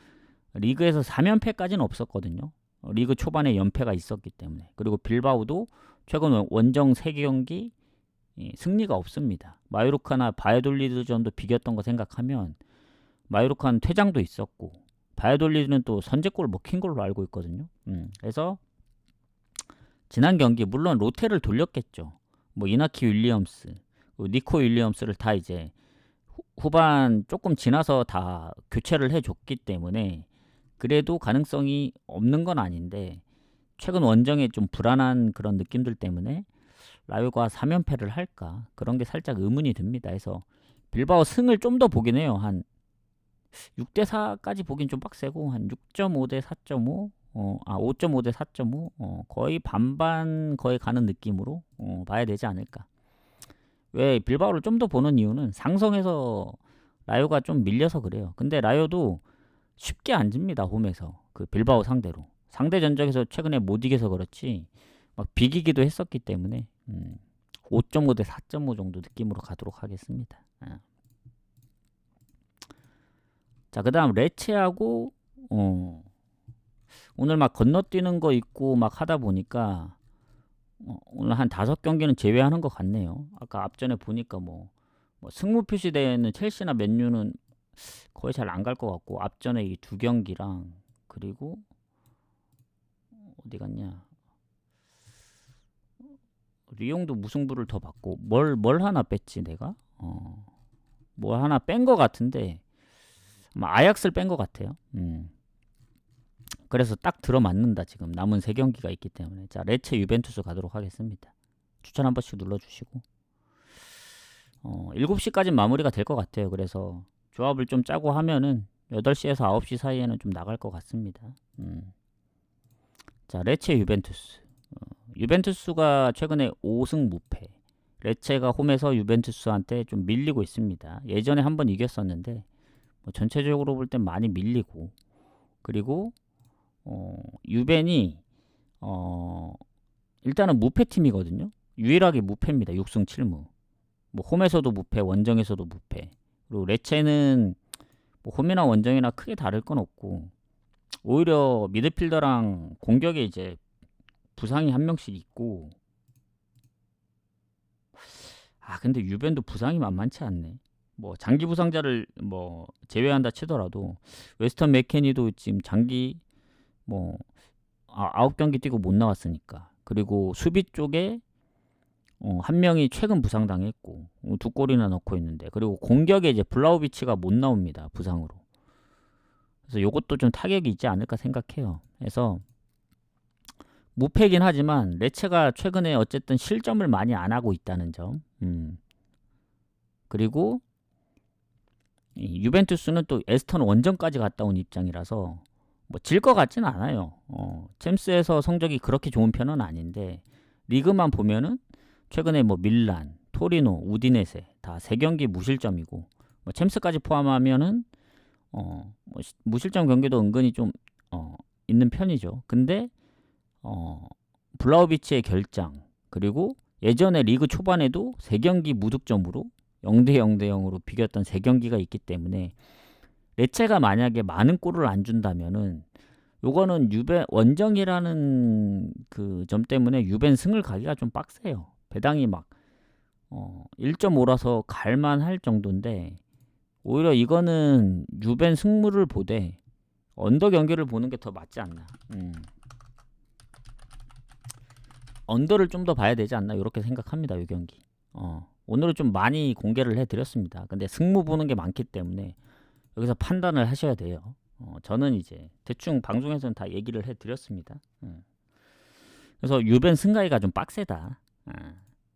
리그에서 3연패까지는 없었거든요. 리그 초반에 연패가 있었기 때문에. 그리고 빌바오도 최근 원정 3경기 승리가 없습니다. 마요르카나 바이돌리드전도 비겼던 거 생각하면 마요르카는 퇴장도 있었고 바이돌리드는 또 선제골 먹힌 걸로 알고 있거든요. 그래서 지난 경기 물론 로테를 돌렸겠죠. 뭐 이나키 윌리엄스, 니코 윌리엄스를 다 이제 후반 조금 지나서 다 교체를 해줬기 때문에 그래도 가능성이 없는 건 아닌데, 최근 원정에 좀 불안한 그런 느낌들 때문에 라요가 3연패를 할까, 그런 게 살짝 의문이 듭니다. 해서 빌바오 승을 좀 더 보긴 해요. 한 6대4까지 보긴 좀 빡세고 한 6.5대 4.5, 5.5대 4.5, 거의 반반 거의 가는 느낌으로 봐야 되지 않을까. 왜 빌바오를 좀 더 보는 이유는 상성에서 라요가 좀 밀려서 그래요. 근데 라요도 쉽게 안 집니다. 홈에서 그 빌바오 상대로. 상대 전적에서 최근에 못 이겨서 그렇지 막 비기기도 했었기 때문에 5.5 대 4.5 정도 느낌으로 가도록 하겠습니다. 자, 그 다음 레체하고 오늘 막 건너뛰는 거 있고 막 하다 보니까 오늘 한 5경기는 제외하는 것 같네요. 아까 앞전에 보니까 뭐 승무 표시되는 첼시나 맨유는 거의 잘 안 갈 것 같고, 앞전에 이 2경기랑 그리고 어디 갔냐, 리옹도 무승부를 더 받고 뭘 하나 뺐지 내가? 뭘 하나 뺀 것 같은데 아마 아약스를 뺀 것 같아요. 그래서 딱 들어맞는다. 지금 남은 3경기가 있기 때문에. 자, 레체 유벤투스 가도록 하겠습니다. 추천 한 번씩 눌러주시고 7시까지 마무리가 될 것 같아요. 그래서 조합을 좀 짜고 하면은 8시에서 9시 사이에는 좀 나갈 것 같습니다. 자, 레체 유벤투스. 유벤투스가 최근에 5승 무패. 레체가 홈에서 유벤투스한테 좀 밀리고 있습니다. 예전에 한번 이겼었는데 뭐 전체적으로 볼 땐 많이 밀리고, 그리고 유벤이 일단은 무패팀이거든요. 유일하게 무패입니다. 6승 7무. 뭐 홈에서도 무패, 원정에서도 무패. 그리고 레체는 뭐 홈이나 원정이나 크게 다를 건 없고, 오히려 미드필더랑 공격에 이제 부상이 한 명씩 있고, 근데 유벤도 부상이 만만치 않네. 뭐 장기 부상자를 뭐 제외한다 치더라도 웨스턴 맥케니도 지금 장기 뭐 9경기 뛰고 못 나왔으니까. 그리고 수비 쪽에 한 명이 최근 부상당했고 2골이나 넣고 있는데, 그리고 공격에 이제 블라우비치가 못 나옵니다, 부상으로. 그래서 요것도 좀 타격이 있지 않을까 생각해요. 그래서 무패긴 하지만 레체가 최근에 어쨌든 실점을 많이 안 하고 있다는 점. 그리고 이 유벤투스는 또 에스턴 원정까지 갔다 온 입장이라서 뭐 질 것 같진 않아요. 챔스에서 성적이 그렇게 좋은 편은 아닌데, 리그만 보면은 최근에 뭐 밀란, 토리노, 우디네세 다 3경기 무실점이고, 뭐 챔스까지 포함하면은 뭐 무실점 경기도 은근히 좀 있는 편이죠. 근데 블라우비치의 결장, 그리고 예전에 리그 초반에도 3경기 무득점으로 0대 0대 0으로 비겼던 3경기가 있기 때문에, 레체가 만약에 많은 골을 안 준다면은 요거는 유벤 원정이라는 그 점 때문에 유벤 승을 가기가 좀 빡세요. 배당이 막 1.5라서 갈만할 정도인데, 오히려 이거는 유벤 승무를 보되 언더 경기를 보는 게 더 맞지 않나. 언더를 좀 더 봐야 되지 않나, 이렇게 생각합니다. 이 경기. 오늘은 좀 많이 공개를 해드렸습니다. 근데 승무 보는 게 많기 때문에 여기서 판단을 하셔야 돼요. 저는 이제 대충 방송에서는 다 얘기를 해드렸습니다. 그래서 유벤 승가이가 좀 빡세다.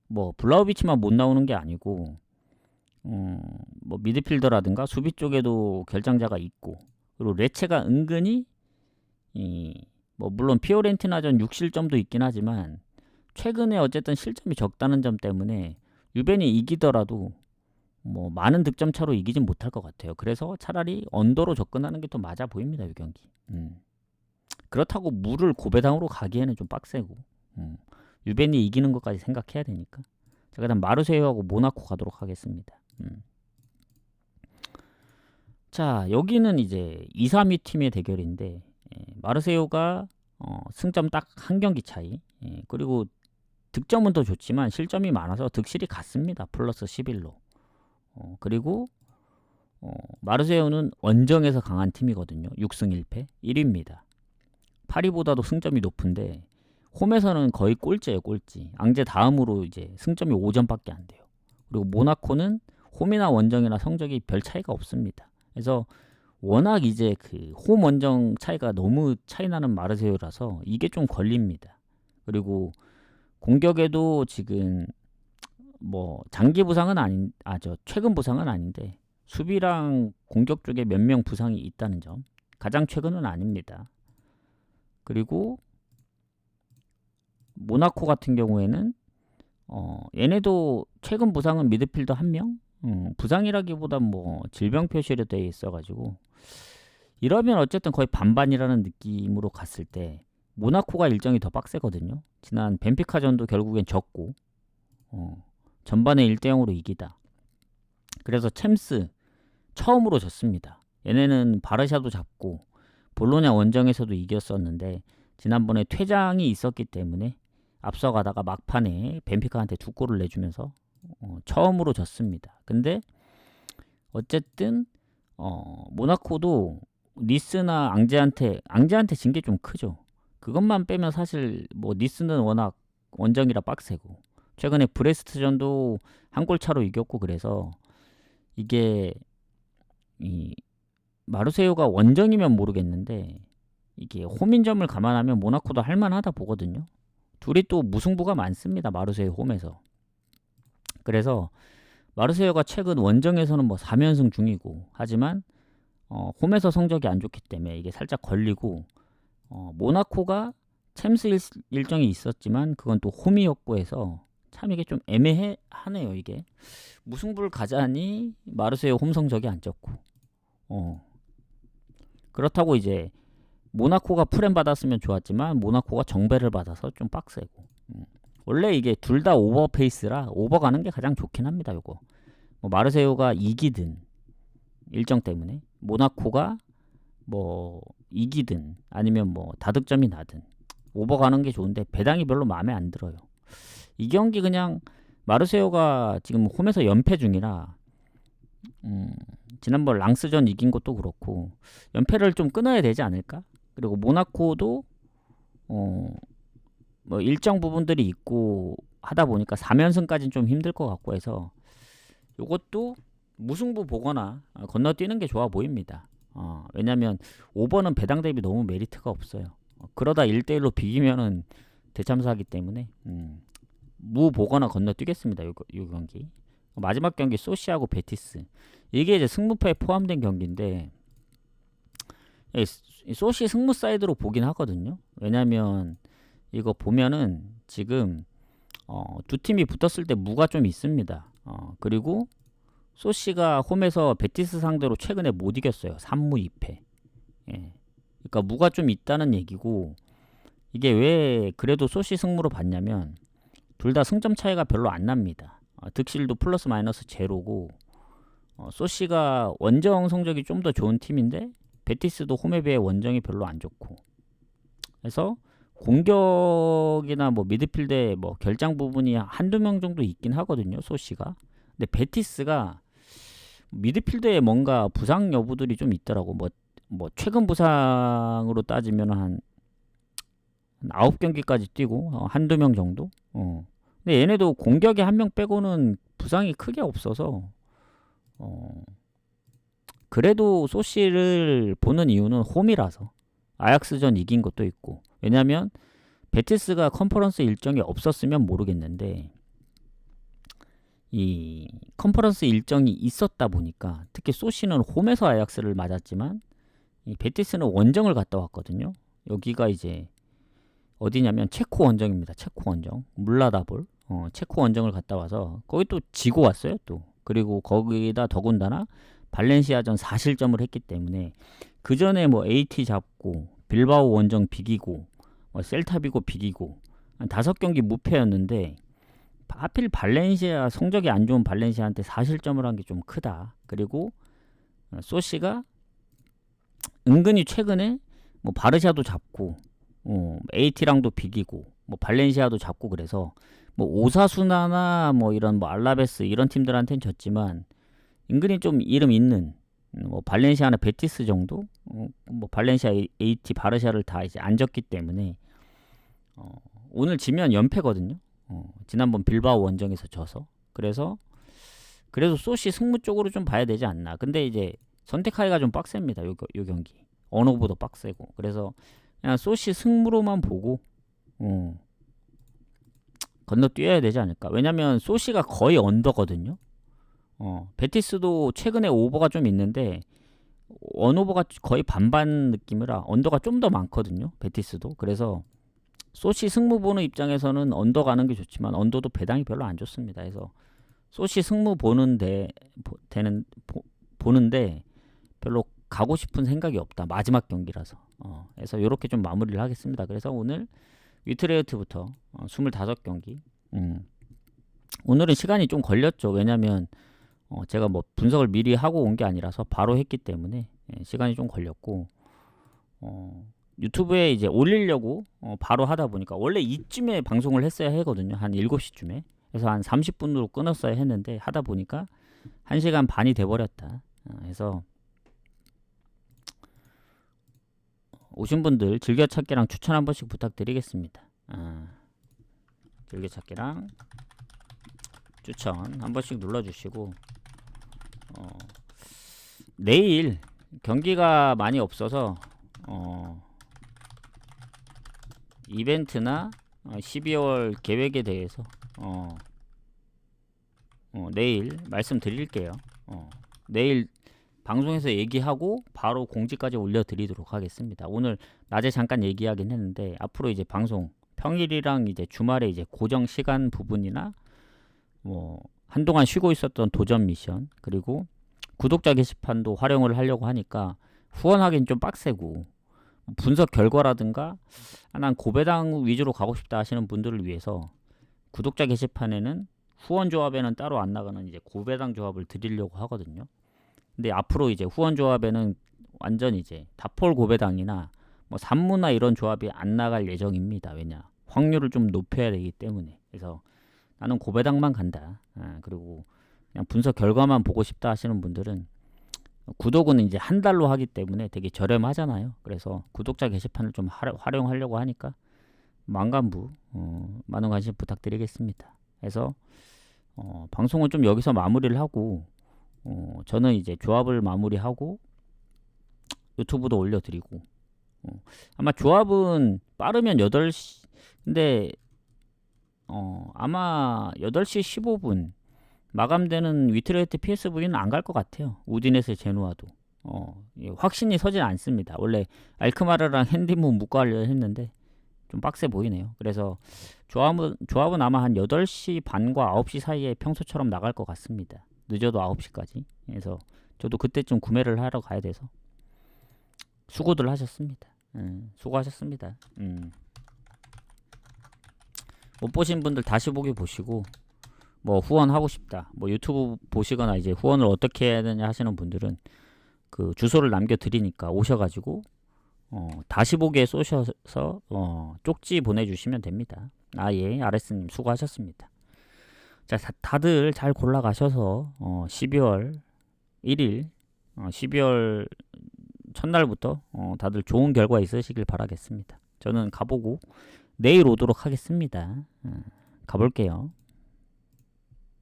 뭐 블라우비치만 못 나오는 게 아니고, 뭐 미드필더라든가 수비 쪽에도 결장자가 있고, 그리고 레체가 은근히 뭐 물론 피오렌티나전 6실점도 있긴 하지만 최근에 어쨌든 실점이 적다는 점 때문에 유벤이 이기더라도 뭐 많은 득점 차로 이기진 못할 것 같아요. 그래서 차라리 언더로 접근하는 게 더 맞아 보입니다, 이 경기. 그렇다고 무를 고배당으로 가기에는 좀 빡세고, 유벤이 이기는 것까지 생각해야 되니까. 자, 그다음 마르세유하고 모나코 가도록 하겠습니다. 자, 여기는 이제 2, 3위 팀의 대결인데, 마르세유가 승점 딱 한 경기 차이, 그리고 득점은 더 좋지만 실점이 많아서 득실이 같습니다. 플러스 11로. 그리고 마르세유는 원정에서 강한 팀이거든요. 6승 1패 1위입니다. 파리보다도 승점이 높은데 홈에서는 거의 꼴찌예요, 꼴찌. 앙제 다음으로 이제 승점이 5점밖에 안 돼요. 그리고 모나코는 홈이나 원정이나 성적이 별 차이가 없습니다. 그래서 워낙 이제 그 홈 원정 차이가 너무 차이 나는 마르세유라서 이게 좀 걸립니다. 그리고 공격에도 지금 뭐 장기 부상은 최근 부상은 아닌데 수비랑 공격 쪽에 몇 명 부상이 있다는 점. 가장 최근은 아닙니다. 그리고 모나코 같은 경우에는 얘네도 최근 부상은 미드필더 1명? 부상이라기보다 뭐 질병 표시로 되어 있어가지고, 이러면 어쨌든 거의 반반이라는 느낌으로 갔을 때 모나코가 일정이 더 빡세거든요. 지난 벤피카전도 결국엔 졌고, 전반에 1대 0으로 이기다. 그래서 챔스 처음으로 졌습니다. 얘네는 바르샤도 잡고 볼로냐 원정에서도 이겼었는데 지난번에 퇴장이 있었기 때문에 앞서가다가 막판에 벤피카한테 2골을 내주면서 처음으로 졌습니다. 근데 어쨌든 모나코도 니스나 앙제한테 진 게 좀 크죠. 그것만 빼면 사실 뭐 니스는 워낙 원정이라 빡세고, 최근에 브레스트전도 한 골 차로 이겼고, 그래서 이게 이 마르세유가 원정이면 모르겠는데 이게 홈인점을 감안하면 모나코도 할만하다 보거든요. 둘이 또 무승부가 많습니다, 마르세유 홈에서. 그래서 마르세유가 최근 원정에서는 뭐 3연승 중이고, 하지만 홈에서 성적이 안 좋기 때문에 이게 살짝 걸리고, 모나코가 챔스 일정이 있었지만 그건 또 홈이었고 해서 참 이게 좀 애매하네요. 이게 무승부를 가자니 마르세유 홈 성적이 안 좋고, 그렇다고 이제 모나코가 프렘 받았으면 좋았지만 모나코가 정배를 받아서 좀 빡세고. 원래 이게 둘 다 오버 페이스라 오버 가는 게 가장 좋긴 합니다. 요거 뭐 마르세유가 이기든 일정 때문에, 모나코가 뭐 이기든 아니면 뭐 다득점이 나든 오버 가는 게 좋은데 배당이 별로 마음에 안 들어요. 이 경기 그냥 마르세유가 지금 홈에서 연패 중이라 지난번 랑스전 이긴 것도 그렇고 연패를 좀 끊어야 되지 않을까? 그리고 모나코도 뭐 일정 부분들이 있고 하다 보니까 3연승까지는 좀 힘들 것 같고 해서 요것도 무승부 보거나 건너뛰는 게 좋아 보입니다. 왜냐면 5번은 배당 대비 너무 메리트가 없어요. 그러다 1대1로 비기면은 대참사하기 때문에 무 보거나 건너뛰겠습니다. 요 경기. 마지막 경기 소시하고 베티스. 이게 이제 승무패에 포함된 경기인데, 소시 승무 사이드로 보긴 하거든요. 왜냐면 이거 보면은 지금 두 팀이 붙었을 때 무가 좀 있습니다. 그리고 소시가 홈에서 베티스 상대로 최근에 못 이겼어요. 3무 2패. 예. 그러니까 무가 좀 있다는 얘기고, 이게 왜 그래도 소시 승무로 봤냐면 둘 다 승점 차이가 별로 안 납니다. 득실도 플러스 마이너스 제로고, 소시가 원정 성적이 좀 더 좋은 팀인데 베티스도 홈에 비해 원정이 별로 안 좋고, 그래서 공격이나 뭐 미드필드에 뭐 결장 부분이 한두 명 정도 있긴 하거든요, 소시가. 근데 베티스가 미드필드에 뭔가 부상 여부들이 좀 있더라고. 뭐 최근 부상으로 따지면 한 9경기까지 뛰고 한두 명 정도. 근데 얘네도 공격에 한 명 빼고는 부상이 크게 없어서 그래도 소시를 보는 이유는 홈이라서. 아약스전 이긴 것도 있고. 왜냐면 베티스가 컨퍼런스 일정이 없었으면 모르겠는데 이 컨퍼런스 일정이 있었다 보니까, 특히 소시는 홈에서 아약스를 맞았지만 이 베티스는 원정을 갔다 왔거든요. 여기가 이제 어디냐면 체코 원정입니다. 체코 원정. 물라다볼. 체코 원정을 갔다 와서 거기 또 지고 왔어요, 또. 그리고 거기다 더군다나 발렌시아전 4실점을 했기 때문에 그 전에 뭐 AT 잡고 빌바오 원정 비기고 뭐 셀타비고 비기고 한 5경기 무패였는데, 하필 발렌시아 성적이 안 좋은 발렌시아한테 4실점을 한 게 좀 크다. 그리고 소시가 은근히 최근에 뭐 바르샤도 잡고 AT랑도 비기고 뭐 발렌시아도 잡고, 그래서 뭐 오사수나나 뭐 이런 뭐 알라베스 이런 팀들한테는 졌지만 은근히 좀 이름 있는 뭐 발렌시아나 베티스 정도, 뭐 발렌시아, AT, 바르샤를 다 이제 안 졌기 때문에 오늘 지면 연패거든요. 지난번 빌바오 원정에서 져서. 그래서 소시 승무 쪽으로 좀 봐야 되지 않나. 근데 이제 선택하기가 좀 빡셉니다. 요 경기 어느 보다 빡세고. 그래서 그냥 소시 승무로만 보고 건너뛰어야 되지 않을까. 왜냐면 소시가 거의 언더거든요. 베티스도 최근에 오버가 좀 있는데 원오버가 거의 반반 느낌이라 언더가 좀 더 많거든요, 베티스도. 그래서 소시 승무 보는 입장에서는 언더 가는 게 좋지만 언더도 배당이 별로 안 좋습니다. 그래서 소시 승무 보는데 별로 가고 싶은 생각이 없다. 마지막 경기라서. 그래서 이렇게 좀 마무리를 하겠습니다. 그래서 오늘 위트레이트부터 25경기. 오늘은 시간이 좀 걸렸죠. 왜냐면 제가 뭐 분석을 미리 하고 온 게 아니라서 바로 했기 때문에 시간이 좀 걸렸고, 유튜브에 이제 올리려고 바로 하다 보니까 원래 이쯤에 방송을 했어야 하거든요. 한 7시쯤에. 그래서 한 30분으로 끊었어야 했는데 하다 보니까 1시간 반이 돼버렸다. 그래서 오신 분들 즐겨찾기랑 추천 한 번씩 부탁드리겠습니다. 즐겨찾기랑 추천 한 번씩 눌러주시고, 내일 경기가 많이 없어서 이벤트나 12월 계획에 대해서 내일 말씀드릴게요. 내일 방송에서 얘기하고 바로 공지까지 올려드리도록 하겠습니다. 오늘 낮에 잠깐 얘기하긴 했는데 앞으로 이제 방송 평일이랑 이제 주말에 이제 고정 시간 부분이나 뭐 한동안 쉬고 있었던 도전 미션 그리고 구독자 게시판도 활용을 하려고 하니까 후원하기는 좀 빡세고 분석 결과라든가 난 고배당 위주로 가고 싶다 하시는 분들을 위해서 구독자 게시판에는 후원 조합에는 따로 안 나가는 이제 고배당 조합을 드리려고 하거든요. 근데 앞으로 이제 후원 조합에는 완전 이제 다폴 고배당이나 뭐 산무나 이런 조합이 안 나갈 예정입니다. 왜냐? 확률을 좀 높여야 되기 때문에. 그래서 나는 고배당만 간다. 그리고 그냥 분석 결과만 보고 싶다 하시는 분들은 구독은 이제 한 달로 하기 때문에 되게 저렴하잖아요. 그래서 구독자 게시판을 좀 활용하려고 하니까 만간부 많은 관심 부탁드리겠습니다. 그래서 방송은 좀 여기서 마무리를 하고 저는 이제 조합을 마무리하고 유튜브도 올려드리고 아마 조합은 빠르면 8시 근데 아마 8시 15분 마감되는 위트레이트 PSV는 안 갈 것 같아요. 우디넷의 제노아도 확신이 서진 않습니다. 원래 알크마르랑 핸디문 묶어하려 했는데 좀 빡세 보이네요. 그래서 조합은 아마 한 8시 반과 9시 사이에 평소처럼 나갈 것 같습니다. 늦어도 9시까지. 그래서 저도 그때쯤 구매를 하러 가야 돼서 수고들 하셨습니다. 수고하셨습니다. 못 보신 분들 다시 보기 보시고 뭐 후원하고 싶다. 뭐 유튜브 보시거나 이제 후원을 어떻게 해야 되냐 하시는 분들은 그 주소를 남겨드리니까 오셔가지고 다시 보기에 쏘셔서 쪽지 보내주시면 됩니다. 예, 아레스님 수고하셨습니다. 자, 다들 잘 골라가셔서 12월 1일 12월 첫날부터 다들 좋은 결과 있으시길 바라겠습니다. 저는 가보고 내일 오도록 하겠습니다. 가볼게요.